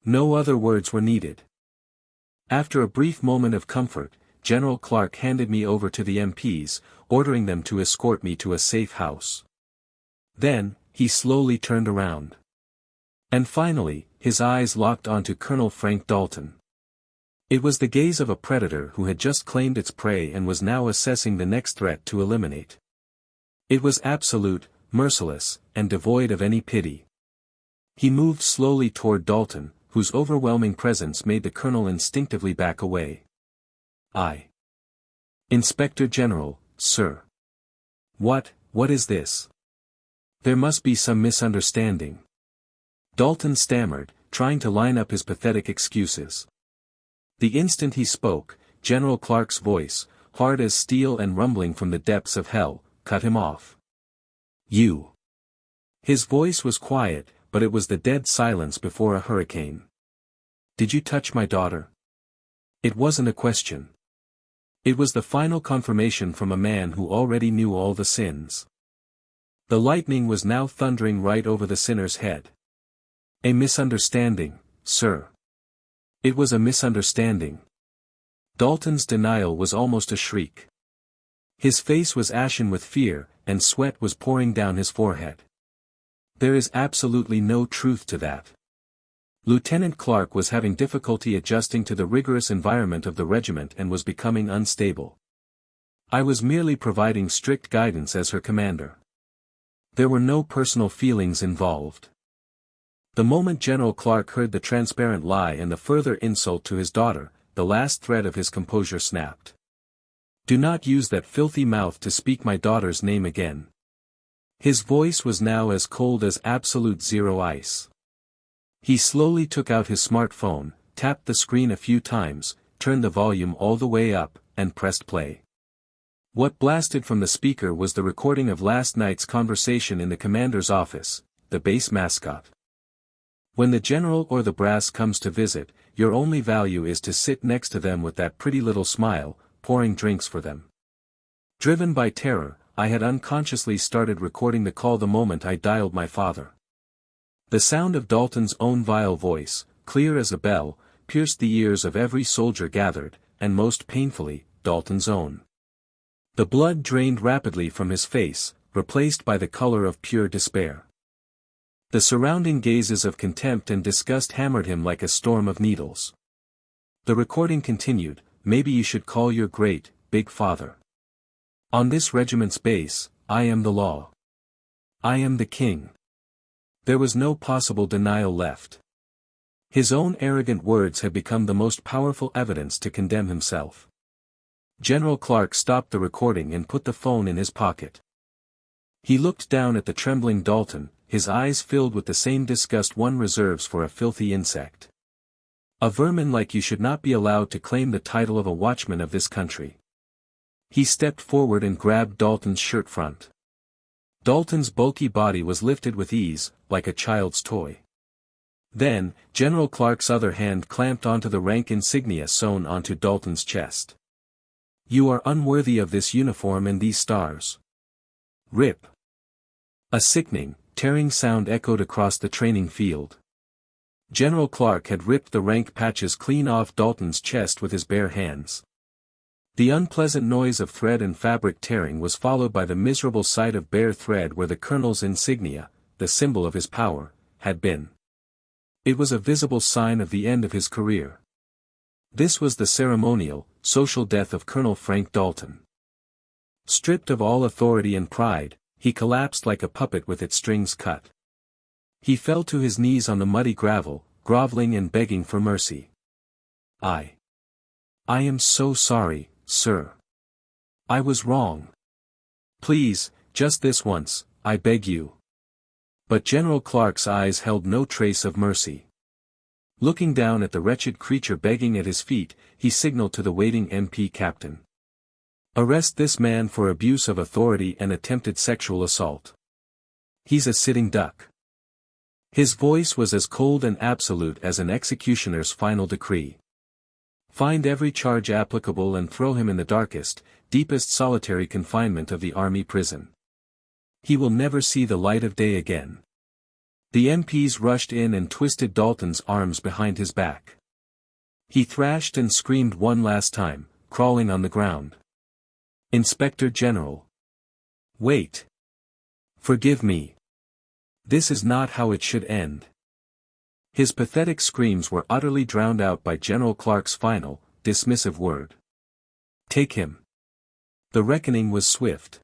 No other words were needed. After a brief moment of comfort, General Clark handed me over to the MPs, ordering them to escort me to a safe house. Then, he slowly turned around. And finally, his eyes locked onto Colonel Frank Dalton. It was the gaze of a predator who had just claimed its prey and was now assessing the next threat to eliminate. It was absolute, merciless, and devoid of any pity. He moved slowly toward Dalton, whose overwhelming presence made the colonel instinctively back away. "Inspector General, sir. What is this? There must be some misunderstanding." Dalton stammered, trying to line up his pathetic excuses. The instant he spoke, General Clark's voice, hard as steel and rumbling from the depths of hell, cut him off. "You." His voice was quiet, but it was the dead silence before a hurricane. "Did you touch my daughter?" It wasn't a question. It was the final confirmation from a man who already knew all the sins. The lightning was now thundering right over the sinner's head. "A misunderstanding, sir. It was a misunderstanding." Dalton's denial was almost a shriek. His face was ashen with fear, and sweat was pouring down his forehead. "There is absolutely no truth to that." Lieutenant Clark was having difficulty adjusting to the rigorous environment of the regiment and was becoming unstable. I was merely providing strict guidance as her commander. There were no personal feelings involved. The moment General Clark heard the transparent lie and the further insult to his daughter, the last thread of his composure snapped. "Do not use that filthy mouth to speak my daughter's name again." His voice was now as cold as absolute zero ice. He slowly took out his smartphone, tapped the screen a few times, turned the volume all the way up, and pressed play. What blasted from the speaker was the recording of last night's conversation in the commander's office, the base mascot. "When the general or the brass comes to visit, your only value is to sit next to them with that pretty little smile, pouring drinks for them." Driven by terror, I had unconsciously started recording the call the moment I dialed my father. The sound of Dalton's own vile voice, clear as a bell, pierced the ears of every soldier gathered, and most painfully, Dalton's own. The blood drained rapidly from his face, replaced by the color of pure despair. The surrounding gazes of contempt and disgust hammered him like a storm of needles. The recording continued, "Maybe you should call your great, big father. On this regiment's base, I am the law. I am the king." There was no possible denial left. His own arrogant words had become the most powerful evidence to condemn himself. General Clark stopped the recording and put the phone in his pocket. He looked down at the trembling Dalton, his eyes filled with the same disgust one reserves for a filthy insect. "A vermin like you should not be allowed to claim the title of a watchman of this country." He stepped forward and grabbed Dalton's shirt front. Dalton's bulky body was lifted with ease, like a child's toy. Then, General Clark's other hand clamped onto the rank insignia sewn onto Dalton's chest. "You are unworthy of this uniform and these stars." Rip. A sickening, tearing sound echoed across the training field. General Clark had ripped the rank patches clean off Dalton's chest with his bare hands. The unpleasant noise of thread and fabric tearing was followed by the miserable sight of bare thread where the colonel's insignia, the symbol of his power, had been. It was a visible sign of the end of his career. This was the ceremonial, social death of Colonel Frank Dalton. Stripped of all authority and pride, he collapsed like a puppet with its strings cut. He fell to his knees on the muddy gravel, groveling and begging for mercy. I am so sorry, sir. I was wrong. Please, just this once, I beg you." But General Clark's eyes held no trace of mercy. Looking down at the wretched creature begging at his feet, he signaled to the waiting MP captain. "Arrest this man for abuse of authority and attempted sexual assault. He's a sitting duck." His voice was as cold and absolute as an executioner's final decree. "Find every charge applicable and throw him in the darkest, deepest solitary confinement of the army prison. He will never see the light of day again." The MPs rushed in and twisted Dalton's arms behind his back. He thrashed and screamed one last time, crawling on the ground. "Inspector General. Wait. Forgive me. This is not how it should end." His pathetic screams were utterly drowned out by General Clark's final, dismissive word. "Take him." The reckoning was swift.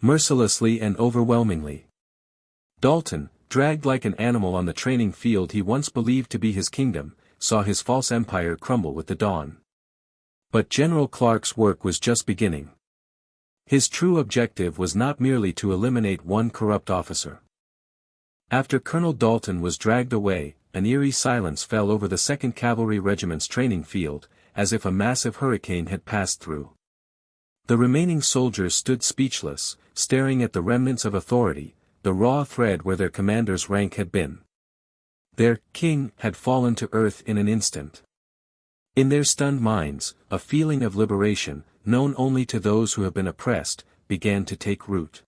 Mercilessly and overwhelmingly. Dalton, dragged like an animal on the training field he once believed to be his kingdom, saw his false empire crumble with the dawn. But General Clark's work was just beginning. His true objective was not merely to eliminate one corrupt officer. After Colonel Dalton was dragged away, an eerie silence fell over the 2nd Cavalry Regiment's training field, as if a massive hurricane had passed through. The remaining soldiers stood speechless, staring at the remnants of authority, the raw thread where their commander's rank had been. Their king had fallen to earth in an instant. In their stunned minds, a feeling of liberation, known only to those who have been oppressed, began to take root.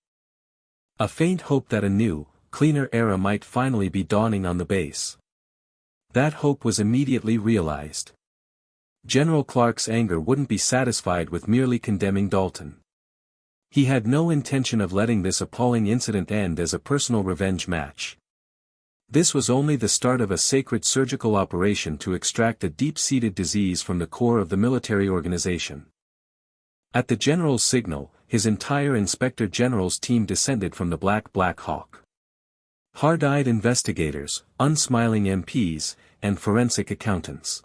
A faint hope that a new, cleaner era might finally be dawning on the base. That hope was immediately realized. General Clark's anger wouldn't be satisfied with merely condemning Dalton. He had no intention of letting this appalling incident end as a personal revenge match. This was only the start of a sacred surgical operation to extract a deep-seated disease from the core of the military organization. At the general's signal, his entire Inspector General's team descended from the Black Hawk. Hard-eyed investigators, unsmiling MPs, and forensic accountants.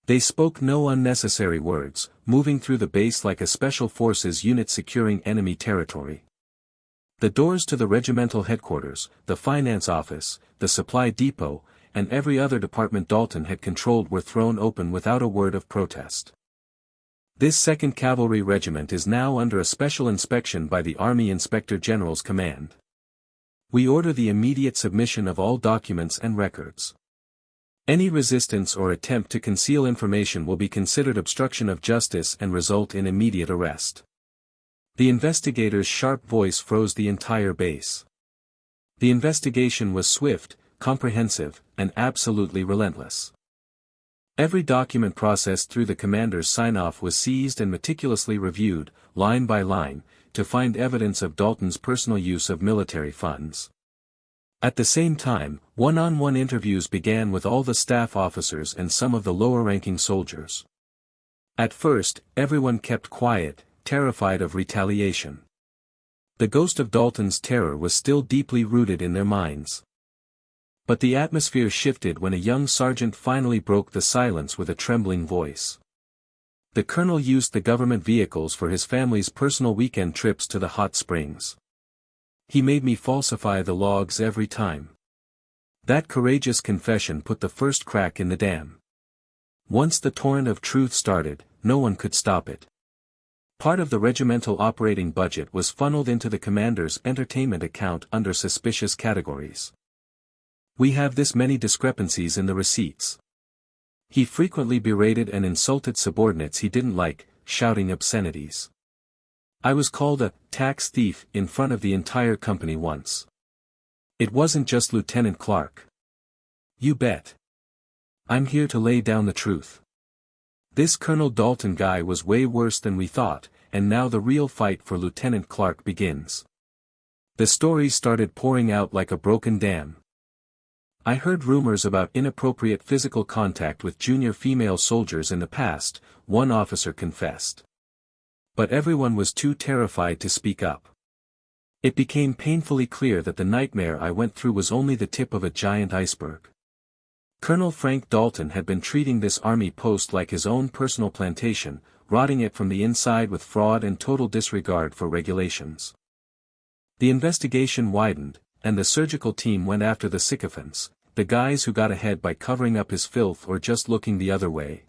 They spoke no unnecessary words, moving through the base like a special forces unit securing enemy territory. The doors to the regimental headquarters, the finance office, the supply depot, and every other department Dalton had controlled were thrown open without a word of protest. This 2nd Cavalry Regiment is now under a special inspection by the Army Inspector General's command. We order the immediate submission of all documents and records. Any resistance or attempt to conceal information will be considered obstruction of justice and result in immediate arrest. The investigator's sharp voice froze the entire base. The investigation was swift, comprehensive, and absolutely relentless. Every document processed through the commander's sign-off was seized and meticulously reviewed, line by line, to find evidence of Dalton's personal use of military funds. At the same time, one-on-one interviews began with all the staff officers and some of the lower-ranking soldiers. At first, everyone kept quiet, terrified of retaliation. The ghost of Dalton's terror was still deeply rooted in their minds. But the atmosphere shifted when a young sergeant finally broke the silence with a trembling voice. The colonel used the government vehicles for his family's personal weekend trips to the hot springs. He made me falsify the logs every time. That courageous confession put the first crack in the dam. Once the torrent of truth started, no one could stop it. Part of the regimental operating budget was funneled into the commander's entertainment account under suspicious categories. We have this many discrepancies in the receipts. He frequently berated and insulted subordinates he didn't like, shouting obscenities. I was called a tax thief in front of the entire company once. It wasn't just Lieutenant Clark. You bet. I'm here to lay down the truth. This Colonel Dalton guy was way worse than we thought, and now the real fight for Lieutenant Clark begins. The stories started pouring out like a broken dam. I heard rumors about inappropriate physical contact with junior female soldiers in the past, one officer confessed. But everyone was too terrified to speak up. It became painfully clear that the nightmare I went through was only the tip of a giant iceberg. Colonel Frank Dalton had been treating this army post like his own personal plantation, rotting it from the inside with fraud and total disregard for regulations. The investigation widened, and the surgical team went after the sycophants, the guys who got ahead by covering up his filth or just looking the other way.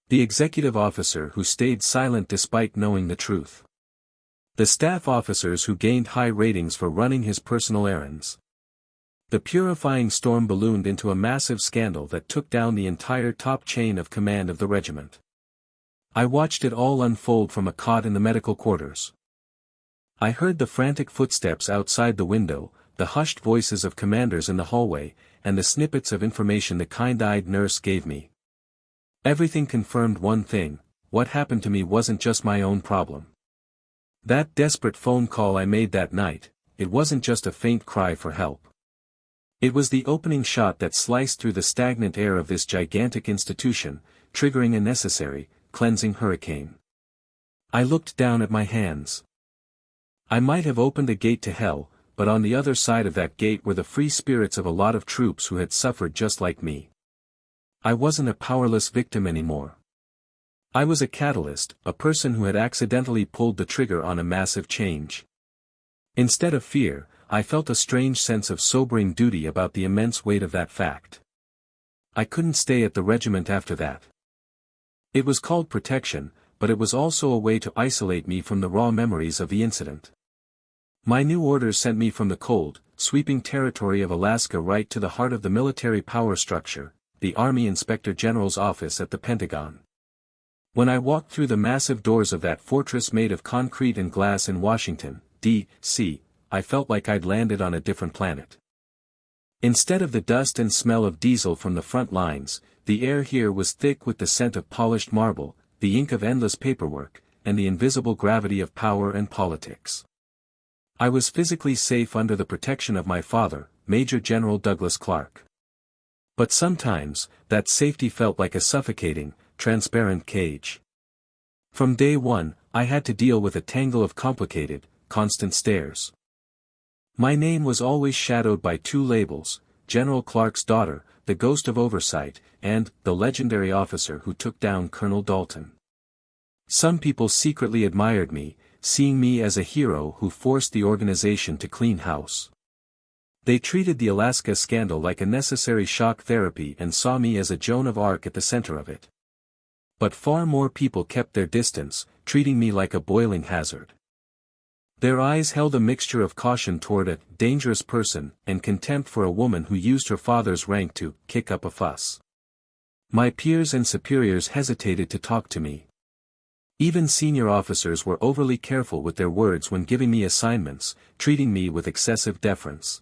The executive officer who stayed silent despite knowing the truth. The staff officers who gained high ratings for running his personal errands. The purifying storm ballooned into a massive scandal that took down the entire top chain of command of the regiment. I watched it all unfold from a cot in the medical quarters. I heard the frantic footsteps outside the window, the hushed voices of commanders in the hallway, and the snippets of information the kind-eyed nurse gave me. Everything confirmed one thing: what happened to me wasn't just my own problem. That desperate phone call I made that night, it wasn't just a faint cry for help. It was the opening shot that sliced through the stagnant air of this gigantic institution, triggering a necessary, cleansing hurricane. I looked down at my hands. I might have opened a gate to hell, but on the other side of that gate were the free spirits of a lot of troops who had suffered just like me. I wasn't a powerless victim anymore. I was a catalyst, a person who had accidentally pulled the trigger on a massive change. Instead of fear, I felt a strange sense of sobering duty about the immense weight of that fact. I couldn't stay at the regiment after that. It was called protection, but it was also a way to isolate me from the raw memories of the incident. My new orders sent me from the cold, sweeping territory of Alaska right to the heart of the military power structure, the Army Inspector General's office at the Pentagon. When I walked through the massive doors of that fortress made of concrete and glass in Washington, D.C., I felt like I'd landed on a different planet. Instead of the dust and smell of diesel from the front lines, the air here was thick with the scent of polished marble, the ink of endless paperwork, and the invisible gravity of power and politics. I was physically safe under the protection of my father, Major General Douglas Clark. But sometimes, that safety felt like a suffocating, transparent cage. From day one, I had to deal with a tangle of complicated, constant stares. My name was always shadowed by two labels: General Clark's daughter, the ghost of oversight, and the legendary officer who took down Colonel Dalton. Some people secretly admired me, seeing me as a hero who forced the organization to clean house. They treated the Alaska scandal like a necessary shock therapy and saw me as a Joan of Arc at the center of it. But far more people kept their distance, treating me like a boiling hazard. Their eyes held a mixture of caution toward a dangerous person and contempt for a woman who used her father's rank to kick up a fuss. My peers and superiors hesitated to talk to me. Even senior officers were overly careful with their words when giving me assignments, treating me with excessive deference.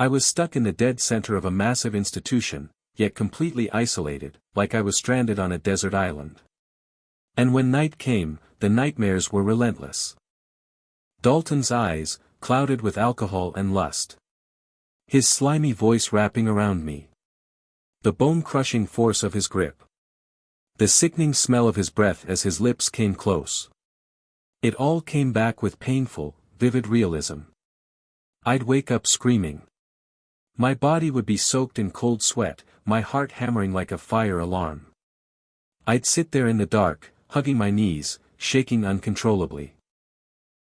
I was stuck in the dead center of a massive institution, yet completely isolated, like I was stranded on a desert island. And when night came, the nightmares were relentless. Dalton's eyes, clouded with alcohol and lust. His slimy voice wrapping around me. The bone-crushing force of his grip. The sickening smell of his breath as his lips came close. It all came back with painful, vivid realism. I'd wake up screaming. My body would be soaked in cold sweat, my heart hammering like a fire alarm. I'd sit there in the dark, hugging my knees, shaking uncontrollably.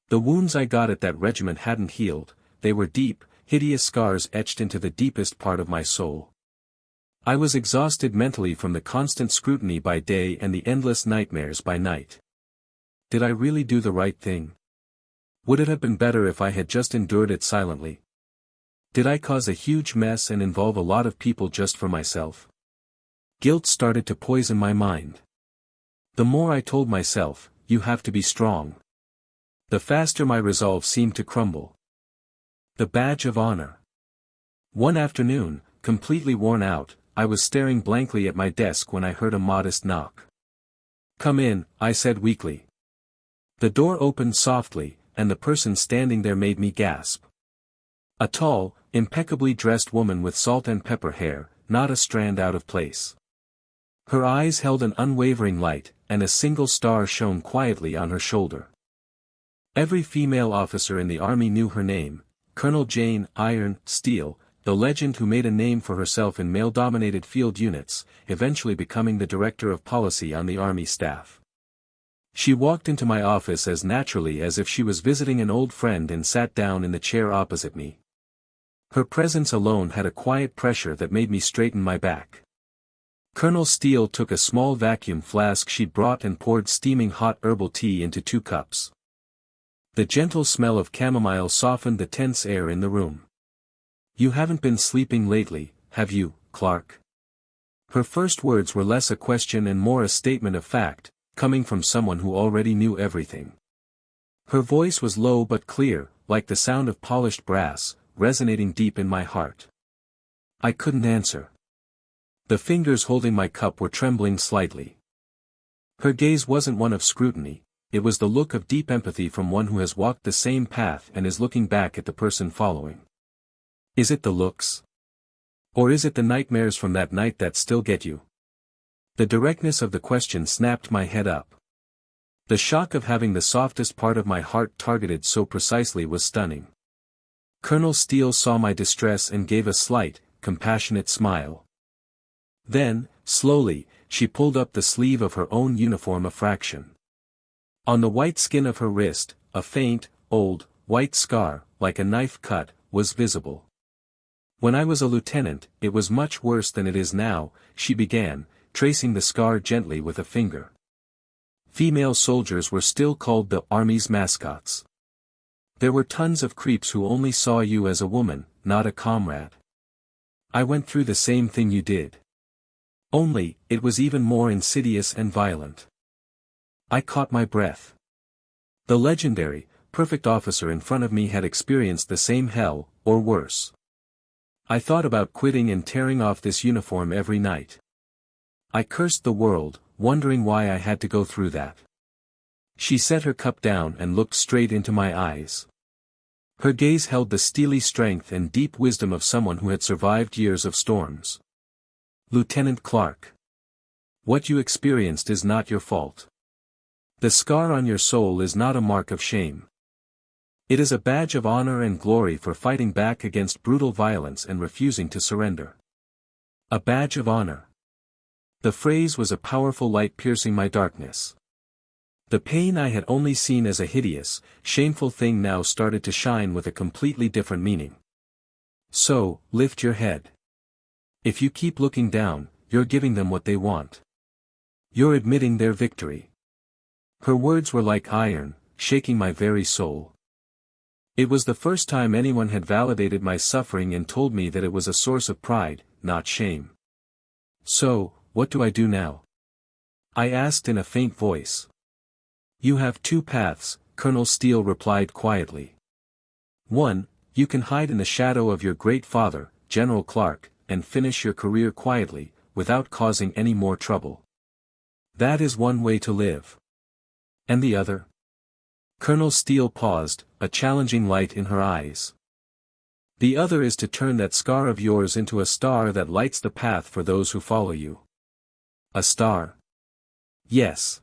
The wounds I got at that regiment hadn't healed, they were deep, hideous scars etched into the deepest part of my soul. I was exhausted mentally from the constant scrutiny by day and the endless nightmares by night. Did I really do the right thing? Would it have been better if I had just endured it silently? Did I cause a huge mess and involve a lot of people just for myself? Guilt started to poison my mind. The more I told myself, you have to be strong, the faster my resolve seemed to crumble. The badge of honor. One afternoon, completely worn out, I was staring blankly at my desk when I heard a modest knock. "Come in," I said weakly. The door opened softly, and the person standing there made me gasp. A tall, impeccably dressed woman with salt and pepper hair, not a strand out of place. Her eyes held an unwavering light, and a single star shone quietly on her shoulder. Every female officer in the army knew her name, Colonel Jane Iron Steele, the legend who made a name for herself in male-dominated field units, eventually becoming the director of policy on the army staff. She walked into my office as naturally as if she was visiting an old friend and sat down in the chair opposite me. Her presence alone had a quiet pressure that made me straighten my back. Colonel Steele took a small vacuum flask she'd brought and poured steaming hot herbal tea into 2 cups. The gentle smell of chamomile softened the tense air in the room. "You haven't been sleeping lately, have you, Clark?" Her first words were less a question and more a statement of fact, coming from someone who already knew everything. Her voice was low but clear, like the sound of polished brass, resonating deep in my heart. I couldn't answer. The fingers holding my cup were trembling slightly. Her gaze wasn't one of scrutiny, it was the look of deep empathy from one who has walked the same path and is looking back at the person following. Is it the looks? Or is it the nightmares from that night that still get you? The directness of the question snapped my head up. The shock of having the softest part of my heart targeted so precisely was stunning. Colonel Steele saw my distress and gave a slight, compassionate smile. Then, slowly, she pulled up the sleeve of her own uniform a fraction. On the white skin of her wrist, a faint, old, white scar, like a knife cut, was visible. "When I was a lieutenant, it was much worse than it is now," she began, tracing the scar gently with a finger. Female soldiers were still called the Army's mascots. There were tons of creeps who only saw you as a woman, not a comrade. I went through the same thing you did. Only, it was even more insidious and violent. I caught my breath. The legendary, perfect officer in front of me had experienced the same hell, or worse. I thought about quitting and tearing off this uniform every night. I cursed the world, wondering why I had to go through that. She set her cup down and looked straight into my eyes. Her gaze held the steely strength and deep wisdom of someone who had survived years of storms. "Lieutenant Clark. What you experienced is not your fault. The scar on your soul is not a mark of shame. It is a badge of honor and glory for fighting back against brutal violence and refusing to surrender. A badge of honor." The phrase was a powerful light piercing my darkness. The pain I had only seen as a hideous, shameful thing now started to shine with a completely different meaning. "So, lift your head. If you keep looking down, you're giving them what they want. You're admitting their victory." Her words were like iron, shaking my very soul. It was the first time anyone had validated my suffering and told me that it was a source of pride, not shame. "So, what do I do now?" I asked in a faint voice. "You have 2 paths," Colonel Steele replied quietly. "One, you can hide in the shadow of your great father, General Clark, and finish your career quietly, without causing any more trouble. That is one way to live. And the other?" Colonel Steele paused, a challenging light in her eyes. "The other is to turn that scar of yours into a star that lights the path for those who follow you." "A star?" "Yes.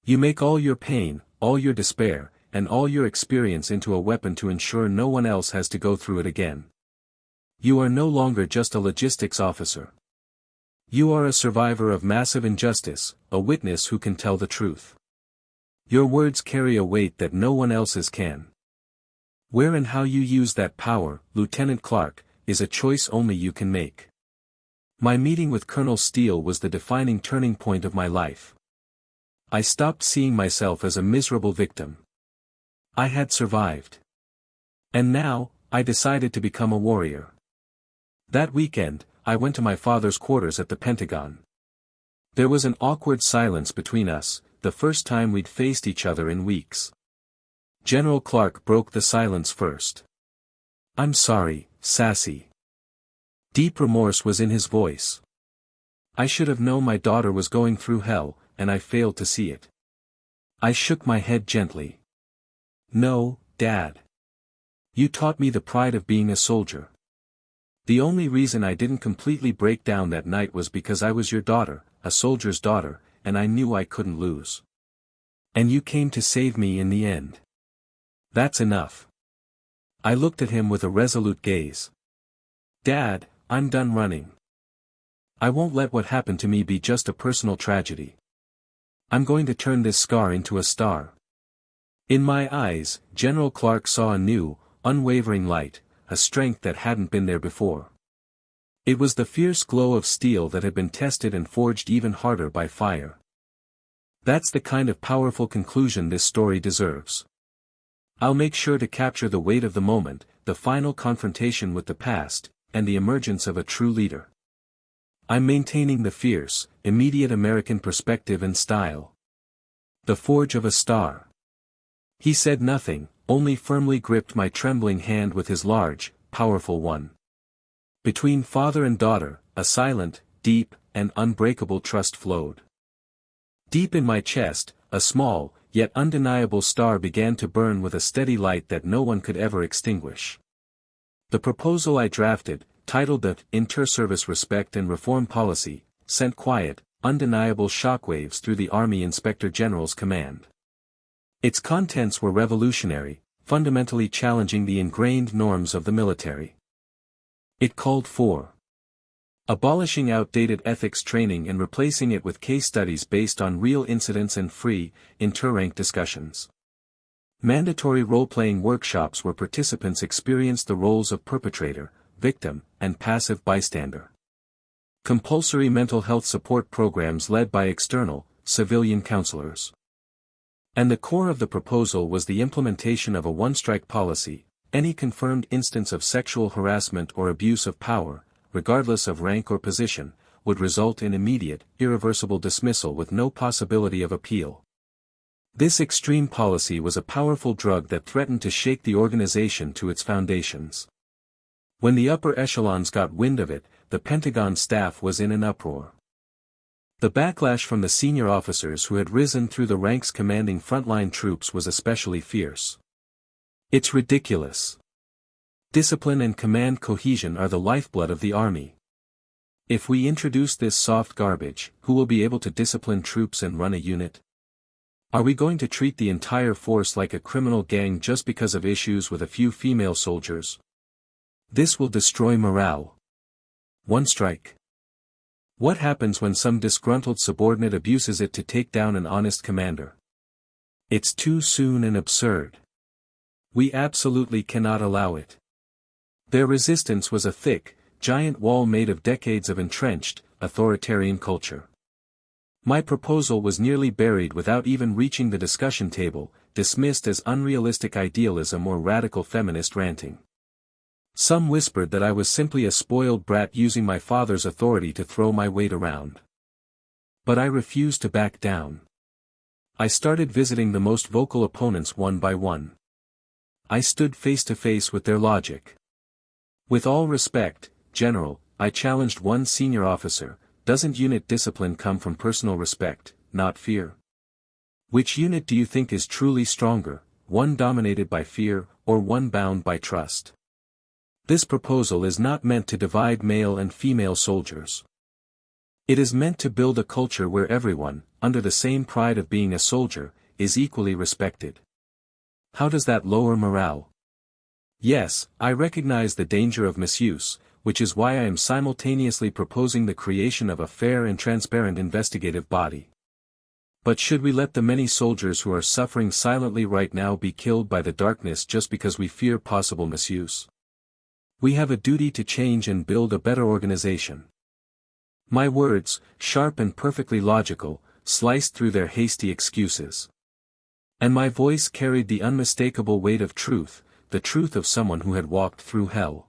You make all your pain, all your despair, and all your experience into a weapon to ensure no one else has to go through it again. You are no longer just a logistics officer. You are a survivor of massive injustice, a witness who can tell the truth. Your words carry a weight that no one else's can. Where and how you use that power, Lieutenant Clark, is a choice only you can make." My meeting with Colonel Steele was the defining turning point of my life. I stopped seeing myself as a miserable victim. I had survived. And now, I decided to become a warrior. That weekend, I went to my father's quarters at the Pentagon. There was an awkward silence between us, the first time we'd faced each other in weeks. General Clark broke the silence first. "I'm sorry, Sassy." Deep remorse was in his voice. "I should have known my daughter was going through hell, and I failed to see it." I shook my head gently. "No, Dad. You taught me the pride of being a soldier. The only reason I didn't completely break down that night was because I was your daughter, a soldier's daughter, and I knew I couldn't lose. And you came to save me in the end. That's enough." I looked at him with a resolute gaze. "Dad, I'm done running. I won't let what happened to me be just a personal tragedy. I'm going to turn this scar into a star." In my eyes, General Clark saw a new, unwavering light, a strength that hadn't been there before. It was the fierce glow of steel that had been tested and forged even harder by fire. That's the kind of powerful conclusion this story deserves. I'll make sure to capture the weight of the moment, the final confrontation with the past, and the emergence of a true leader. I'm maintaining the fierce, immediate American perspective and style. The forge of a star. He said nothing, only firmly gripped my trembling hand with his large, powerful one. Between father and daughter, a silent, deep, and unbreakable trust flowed. Deep in my chest, a small, yet undeniable star began to burn with a steady light that no one could ever extinguish. The proposal I drafted, titled the Inter-Service Respect and Reform Policy, sent quiet, undeniable shockwaves through the Army Inspector General's command. Its contents were revolutionary, fundamentally challenging the ingrained norms of the military. It called for abolishing outdated ethics training and replacing it with case studies based on real incidents and free, inter-rank discussions. Mandatory role-playing workshops where participants experienced the roles of perpetrator, victim, and passive bystander. Compulsory mental health support programs led by external, civilian counselors. And the core of the proposal was the implementation of a one-strike policy. Any confirmed instance of sexual harassment or abuse of power, regardless of rank or position, would result in immediate, irreversible dismissal with no possibility of appeal. This extreme policy was a powerful drug that threatened to shake the organization to its foundations. When the upper echelons got wind of it, the Pentagon staff was in an uproar. The backlash from the senior officers who had risen through the ranks commanding frontline troops was especially fierce. "It's ridiculous. Discipline and command cohesion are the lifeblood of the Army. If we introduce this soft garbage, who will be able to discipline troops and run a unit? Are we going to treat the entire force like a criminal gang just because of issues with a few female soldiers? This will destroy morale. One strike. What happens when some disgruntled subordinate abuses it to take down an honest commander? It's too soon and absurd. We absolutely cannot allow it." Their resistance was a thick, giant wall made of decades of entrenched, authoritarian culture. My proposal was nearly buried without even reaching the discussion table, dismissed as unrealistic idealism or radical feminist ranting. Some whispered that I was simply a spoiled brat using my father's authority to throw my weight around. But I refused to back down. I started visiting the most vocal opponents one by one. I stood face to face with their logic. "With all respect, General," I challenged one senior officer, "doesn't unit discipline come from personal respect, not fear? Which unit do you think is truly stronger, one dominated by fear, or one bound by trust? This proposal is not meant to divide male and female soldiers. It is meant to build a culture where everyone, under the same pride of being a soldier, is equally respected. How does that lower morale? Yes, I recognize the danger of misuse, which is why I am simultaneously proposing the creation of a fair and transparent investigative body. But should we let the many soldiers who are suffering silently right now be killed by the darkness just because we fear possible misuse? We have a duty to change and build a better organization." My words, sharp and perfectly logical, sliced through their hasty excuses. And my voice carried the unmistakable weight of truth, the truth of someone who had walked through hell.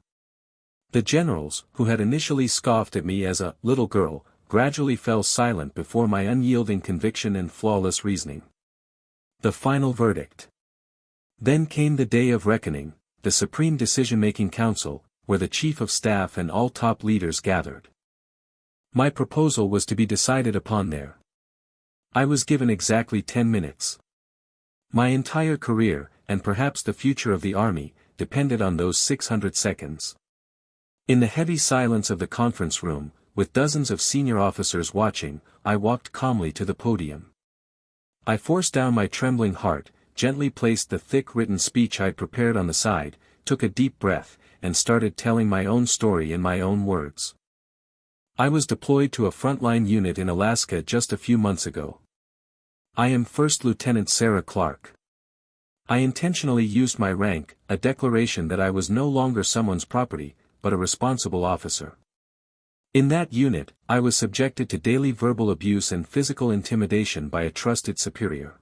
The generals, who had initially scoffed at me as a little girl, gradually fell silent before my unyielding conviction and flawless reasoning. The final verdict. Then came the day of reckoning, the Supreme Decision-Making Council, where the Chief of Staff and all top leaders gathered. My proposal was to be decided upon there. I was given exactly 10 minutes. My entire career, and perhaps the future of the army, depended on those 600 seconds. In the heavy silence of the conference room, with dozens of senior officers watching, I walked calmly to the podium. I forced down my trembling heart, gently placed the thick written speech I'd prepared on the side, took a deep breath, and started telling my own story in my own words. I was deployed to a frontline unit in Alaska just a few months ago. I am First Lieutenant Sarah Clark. I intentionally used my rank, a declaration that I was no longer someone's property, but a responsible officer. In that unit, I was subjected to daily verbal abuse and physical intimidation by a trusted superior.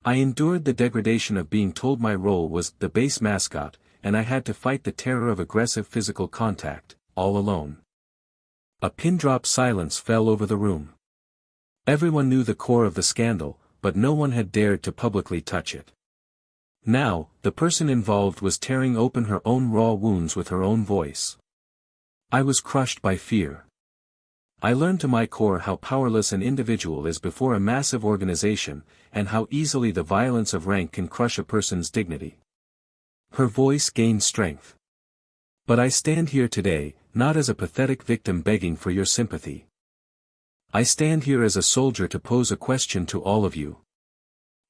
I endured the degradation of being told my role was the base mascot, and I had to fight the terror of aggressive physical contact, all alone. A pin-drop silence fell over the room. Everyone knew the core of the scandal, but no one had dared to publicly touch it. Now, the person involved was tearing open her own raw wounds with her own voice. I was crushed by fear. I learned to my core how powerless an individual is before a massive organization, and how easily the violence of rank can crush a person's dignity. Her voice gained strength. But I stand here today, not as a pathetic victim begging for your sympathy. I stand here as a soldier to pose a question to all of you.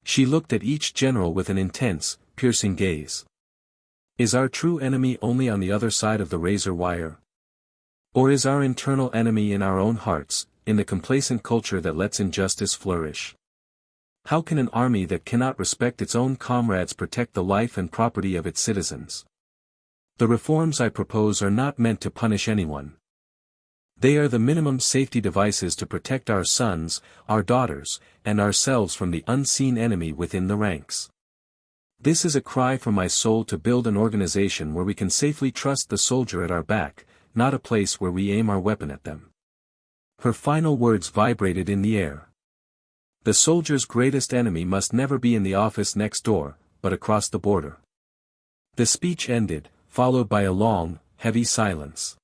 She looked at each general with an intense, piercing gaze. Is our true enemy only on the other side of the razor wire? Or is our internal enemy in our own hearts, in the complacent culture that lets injustice flourish? How can an army that cannot respect its own comrades protect the life and property of its citizens? The reforms I propose are not meant to punish anyone. They are the minimum safety devices to protect our sons, our daughters, and ourselves from the unseen enemy within the ranks. This is a cry from my soul to build an organization where we can safely trust the soldier at our back, not a place where we aim our weapon at them. Her final words vibrated in the air. The soldier's greatest enemy must never be in the office next door, but across the border. The speech ended, followed by a long, heavy silence.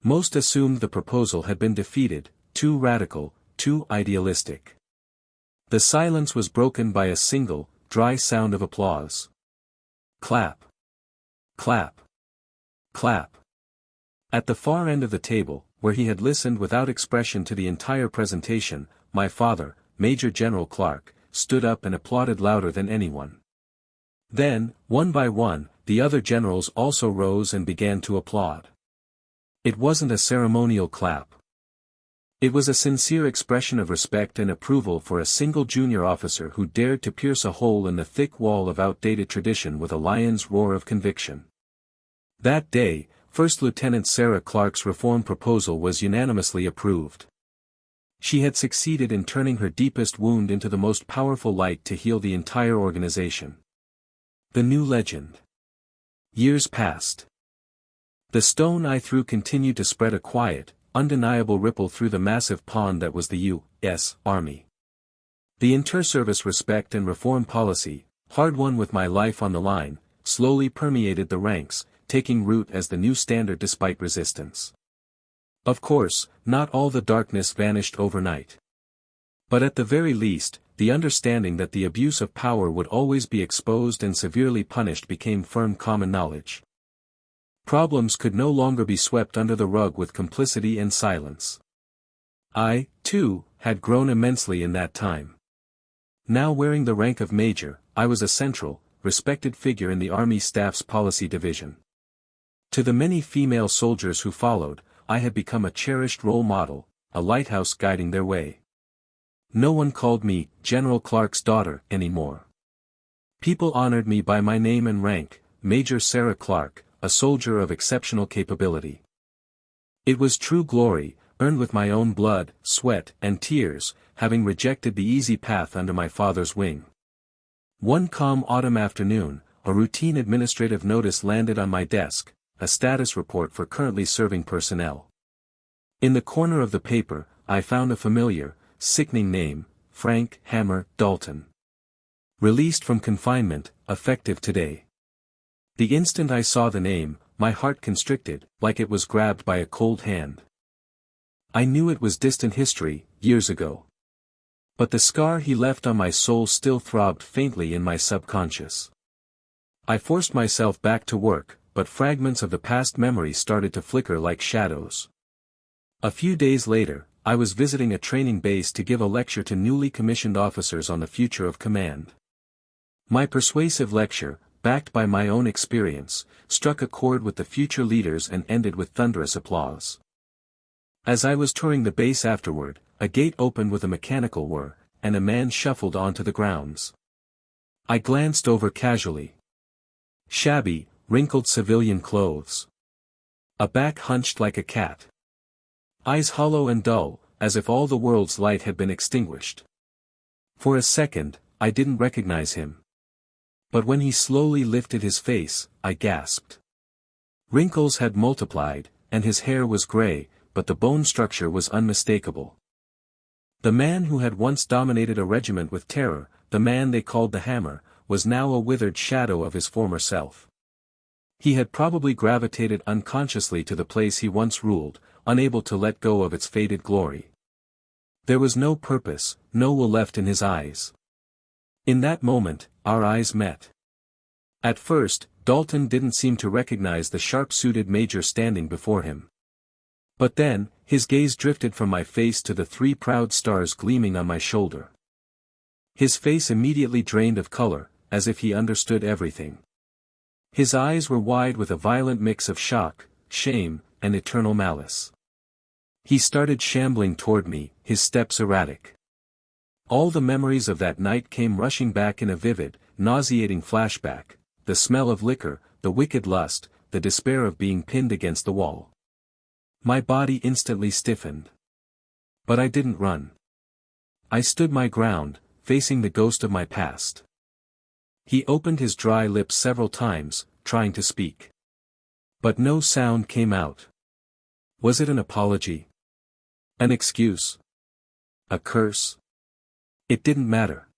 Most assumed the proposal had been defeated, too radical, too idealistic. The silence was broken by a single, dry sound of applause. Clap. Clap. Clap. At the far end of the table, where he had listened without expression to the entire presentation, my father, Major General Clark, stood up and applauded louder than anyone. Then, one by one, the other generals also rose and began to applaud. It wasn't a ceremonial clap. It was a sincere expression of respect and approval for a single junior officer who dared to pierce a hole in the thick wall of outdated tradition with a lion's roar of conviction. That day, First Lieutenant Sarah Clark's reform proposal was unanimously approved. She had succeeded in turning her deepest wound into the most powerful light to heal the entire organization. The new legend. Years passed. The stone I threw continued to spread a quiet, undeniable ripple through the massive pond that was the U.S. Army. The inter-service respect and reform policy, hard won with my life on the line, slowly permeated the ranks, taking root as the new standard despite resistance. Of course, not all the darkness vanished overnight. But at the very least, the understanding that the abuse of power would always be exposed and severely punished became firm common knowledge. Problems could no longer be swept under the rug with complicity and silence. I, too, had grown immensely in that time. Now wearing the rank of major, I was a central, respected figure in the Army Staff's policy division. To the many female soldiers who followed, I had become a cherished role model, a lighthouse guiding their way. No one called me General Clark's daughter anymore. People honored me by my name and rank, Major Sarah Clark, a soldier of exceptional capability. It was true glory, earned with my own blood, sweat, and tears, having rejected the easy path under my father's wing. One calm autumn afternoon, a routine administrative notice landed on my desk, a status report for currently serving personnel. In the corner of the paper, I found a familiar, sickening name, Frank Hammer Dalton. Released from confinement, effective today. The instant I saw the name, my heart constricted, like it was grabbed by a cold hand. I knew it was distant history, years ago. But the scar he left on my soul still throbbed faintly in my subconscious. I forced myself back to work, but fragments of the past memory started to flicker like shadows. A few days later, I was visiting a training base to give a lecture to newly commissioned officers on the future of command. My persuasive lecture, backed by my own experience, struck a chord with the future leaders and ended with thunderous applause. As I was touring the base afterward, a gate opened with a mechanical whir, and a man shuffled onto the grounds. I glanced over casually. Shabby, wrinkled civilian clothes. A back hunched like a cat. Eyes hollow and dull, as if all the world's light had been extinguished. For a second, I didn't recognize him. But when he slowly lifted his face, I gasped. Wrinkles had multiplied, and his hair was gray, but the bone structure was unmistakable. The man who had once dominated a regiment with terror, the man they called the Hammer, was now a withered shadow of his former self. He had probably gravitated unconsciously to the place he once ruled, unable to let go of its faded glory. There was no purpose, no will left in his eyes. In that moment, our eyes met. At first, Dalton didn't seem to recognize the sharp-suited major standing before him. But then, his gaze drifted from my face to the 3 proud stars gleaming on my shoulder. His face immediately drained of color, as if he understood everything. His eyes were wide with a violent mix of shock, shame, and eternal malice. He started shambling toward me, his steps erratic. All the memories of that night came rushing back in a vivid, nauseating flashback, the smell of liquor, the wicked lust, the despair of being pinned against the wall. My body instantly stiffened. But I didn't run. I stood my ground, facing the ghost of my past. He opened his dry lips several times, trying to speak. But no sound came out. Was it an apology? An excuse? A curse? It didn't matter.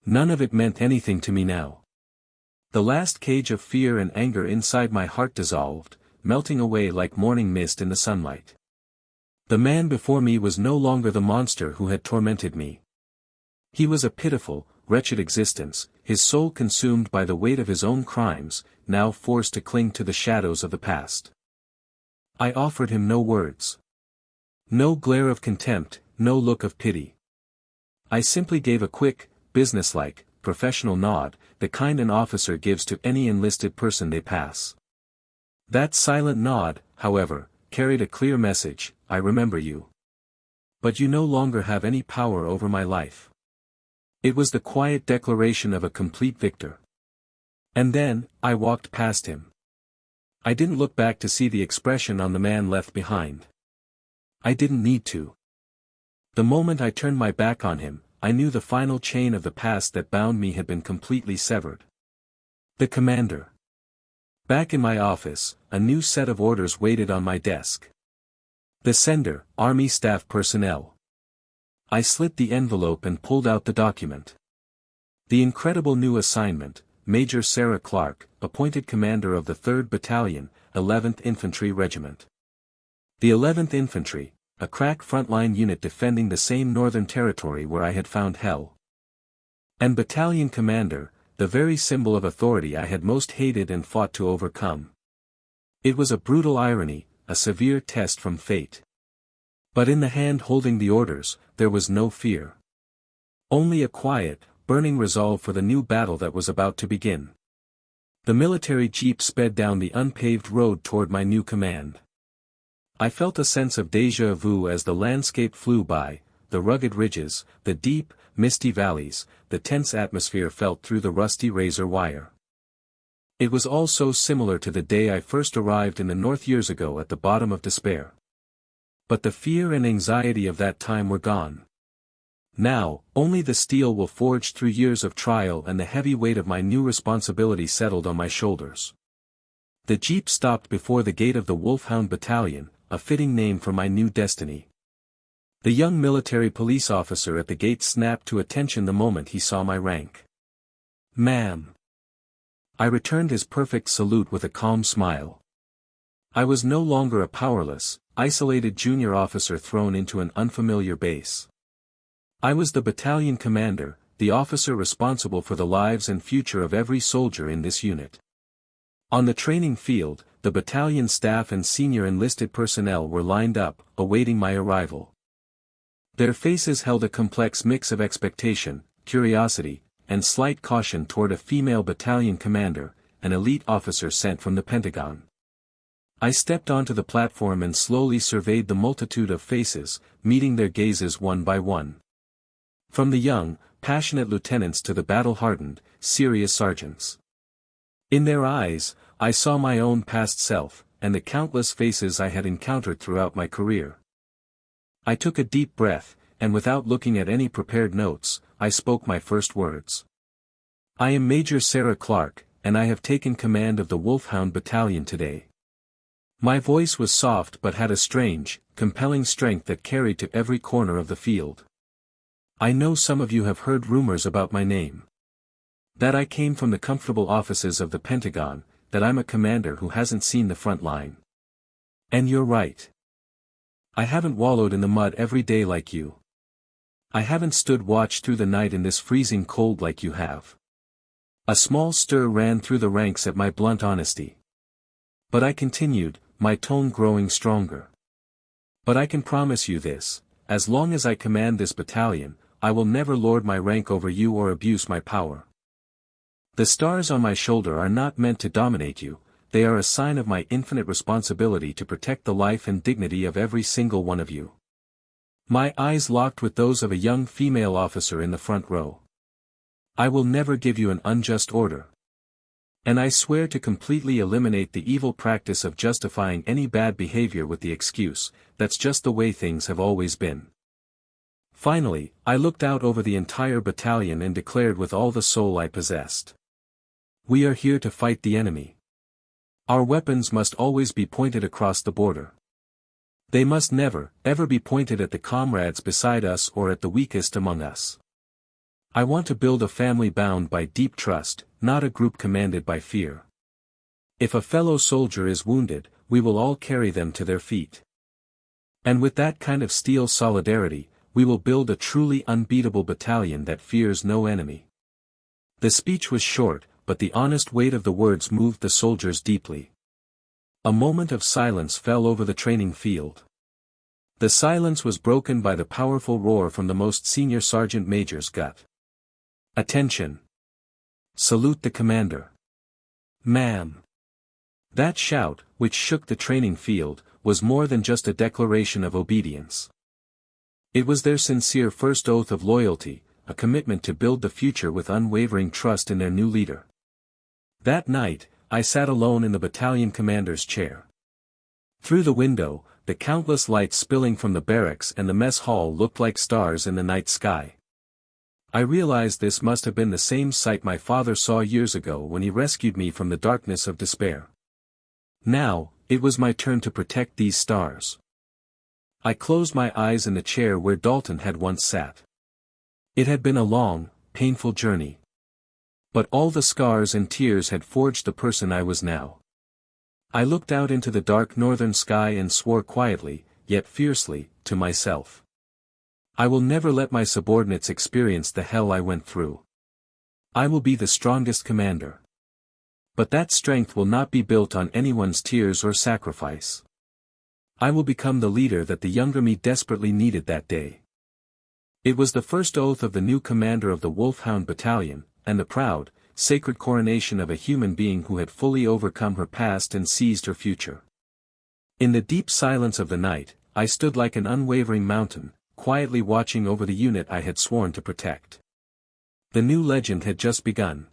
None of it meant anything to me now. The last cage of fear and anger inside my heart dissolved, melting away like morning mist in the sunlight. The man before me was no longer the monster who had tormented me. He was a pitiful, wretched existence, his soul consumed by the weight of his own crimes, now forced to cling to the shadows of the past. I offered him no words. No glare of contempt, no look of pity. I simply gave a quick, businesslike, professional nod, the kind an officer gives to any enlisted person they pass. That silent nod, however, carried a clear message: I remember you. But you no longer have any power over my life. It was the quiet declaration of a complete victor. And then, I walked past him. I didn't look back to see the expression on the man left behind. I didn't need to. The moment I turned my back on him, I knew the final chain of the past that bound me had been completely severed. The commander. Back in my office, a new set of orders waited on my desk. The sender, Army Staff Personnel. I slit the envelope and pulled out the document. The incredible new assignment, Major Sarah Clark, appointed commander of the 3rd Battalion, 11th Infantry Regiment. The 11th Infantry, a crack frontline unit defending the same northern territory where I had found hell. And battalion commander, the very symbol of authority I had most hated and fought to overcome. It was a brutal irony, a severe test from fate. But in the hand holding the orders, there was no fear. Only a quiet, burning resolve for the new battle that was about to begin. The military jeep sped down the unpaved road toward my new command. I felt a sense of déjà vu as the landscape flew by, the rugged ridges, the deep, misty valleys, the tense atmosphere felt through the rusty razor wire. It was all so similar to the day I first arrived in the north years ago at the bottom of despair. But the fear and anxiety of that time were gone. Now, only the steel will forge through years of trial and the heavy weight of my new responsibility settled on my shoulders. The jeep stopped before the gate of the Wolfhound Battalion, a fitting name for my new destiny. The young military police officer at the gate snapped to attention the moment he saw my rank. "Ma'am." I returned his perfect salute with a calm smile. I was no longer a powerless, isolated junior officer thrown into an unfamiliar base. I was the battalion commander, the officer responsible for the lives and future of every soldier in this unit. On the training field, the battalion staff and senior enlisted personnel were lined up, awaiting my arrival. Their faces held a complex mix of expectation, curiosity, and slight caution toward a female battalion commander, an elite officer sent from the Pentagon. I stepped onto the platform and slowly surveyed the multitude of faces, meeting their gazes one by one. From the young, passionate lieutenants to the battle-hardened, serious sergeants. In their eyes, I saw my own past self, and the countless faces I had encountered throughout my career. I took a deep breath, and without looking at any prepared notes, I spoke my first words. "I am Major Sarah Clark, and I have taken command of the Wolfhound Battalion today." My voice was soft but had a strange, compelling strength that carried to every corner of the field. I know some of you have heard rumors about my name. That I came from the comfortable offices of the Pentagon, that I'm a commander who hasn't seen the front line. And you're right. I haven't wallowed in the mud every day like you. I haven't stood watch through the night in this freezing cold like you have. A small stir ran through the ranks at my blunt honesty. But I continued, my tone growing stronger. But I can promise you this, as long as I command this battalion, I will never lord my rank over you or abuse my power. The stars on my shoulder are not meant to dominate you, they are a sign of my infinite responsibility to protect the life and dignity of every single one of you. My eyes locked with those of a young female officer in the front row. I will never give you an unjust order. And I swear to completely eliminate the evil practice of justifying any bad behavior with the excuse, that's just the way things have always been. Finally, I looked out over the entire battalion and declared with all the soul I possessed. We are here to fight the enemy. Our weapons must always be pointed across the border. They must never, ever be pointed at the comrades beside us or at the weakest among us. I want to build a family bound by deep trust, not a group commanded by fear. If a fellow soldier is wounded, we will all carry them to their feet. And with that kind of steel solidarity, we will build a truly unbeatable battalion that fears no enemy. The speech was short, but the honest weight of the words moved the soldiers deeply. A moment of silence fell over the training field. The silence was broken by the powerful roar from the most senior sergeant major's gut. Attention! Salute the commander. Ma'am. That shout, which shook the training field, was more than just a declaration of obedience. It was their sincere first oath of loyalty, a commitment to build the future with unwavering trust in their new leader. That night, I sat alone in the battalion commander's chair. Through the window, the countless lights spilling from the barracks and the mess hall looked like stars in the night sky. I realized this must have been the same sight my father saw years ago when he rescued me from the darkness of despair. Now, it was my turn to protect these stars. I closed my eyes in the chair where Dalton had once sat. It had been a long, painful journey. But all the scars and tears had forged the person I was now. I looked out into the dark northern sky and swore quietly, yet fiercely, to myself. I will never let my subordinates experience the hell I went through. I will be the strongest commander. But that strength will not be built on anyone's tears or sacrifice. I will become the leader that the younger me desperately needed that day. It was the first oath of the new commander of the Wolfhound Battalion, and the proud, sacred coronation of a human being who had fully overcome her past and seized her future. In the deep silence of the night, I stood like an unwavering mountain, quietly watching over the unit I had sworn to protect. The new legend had just begun.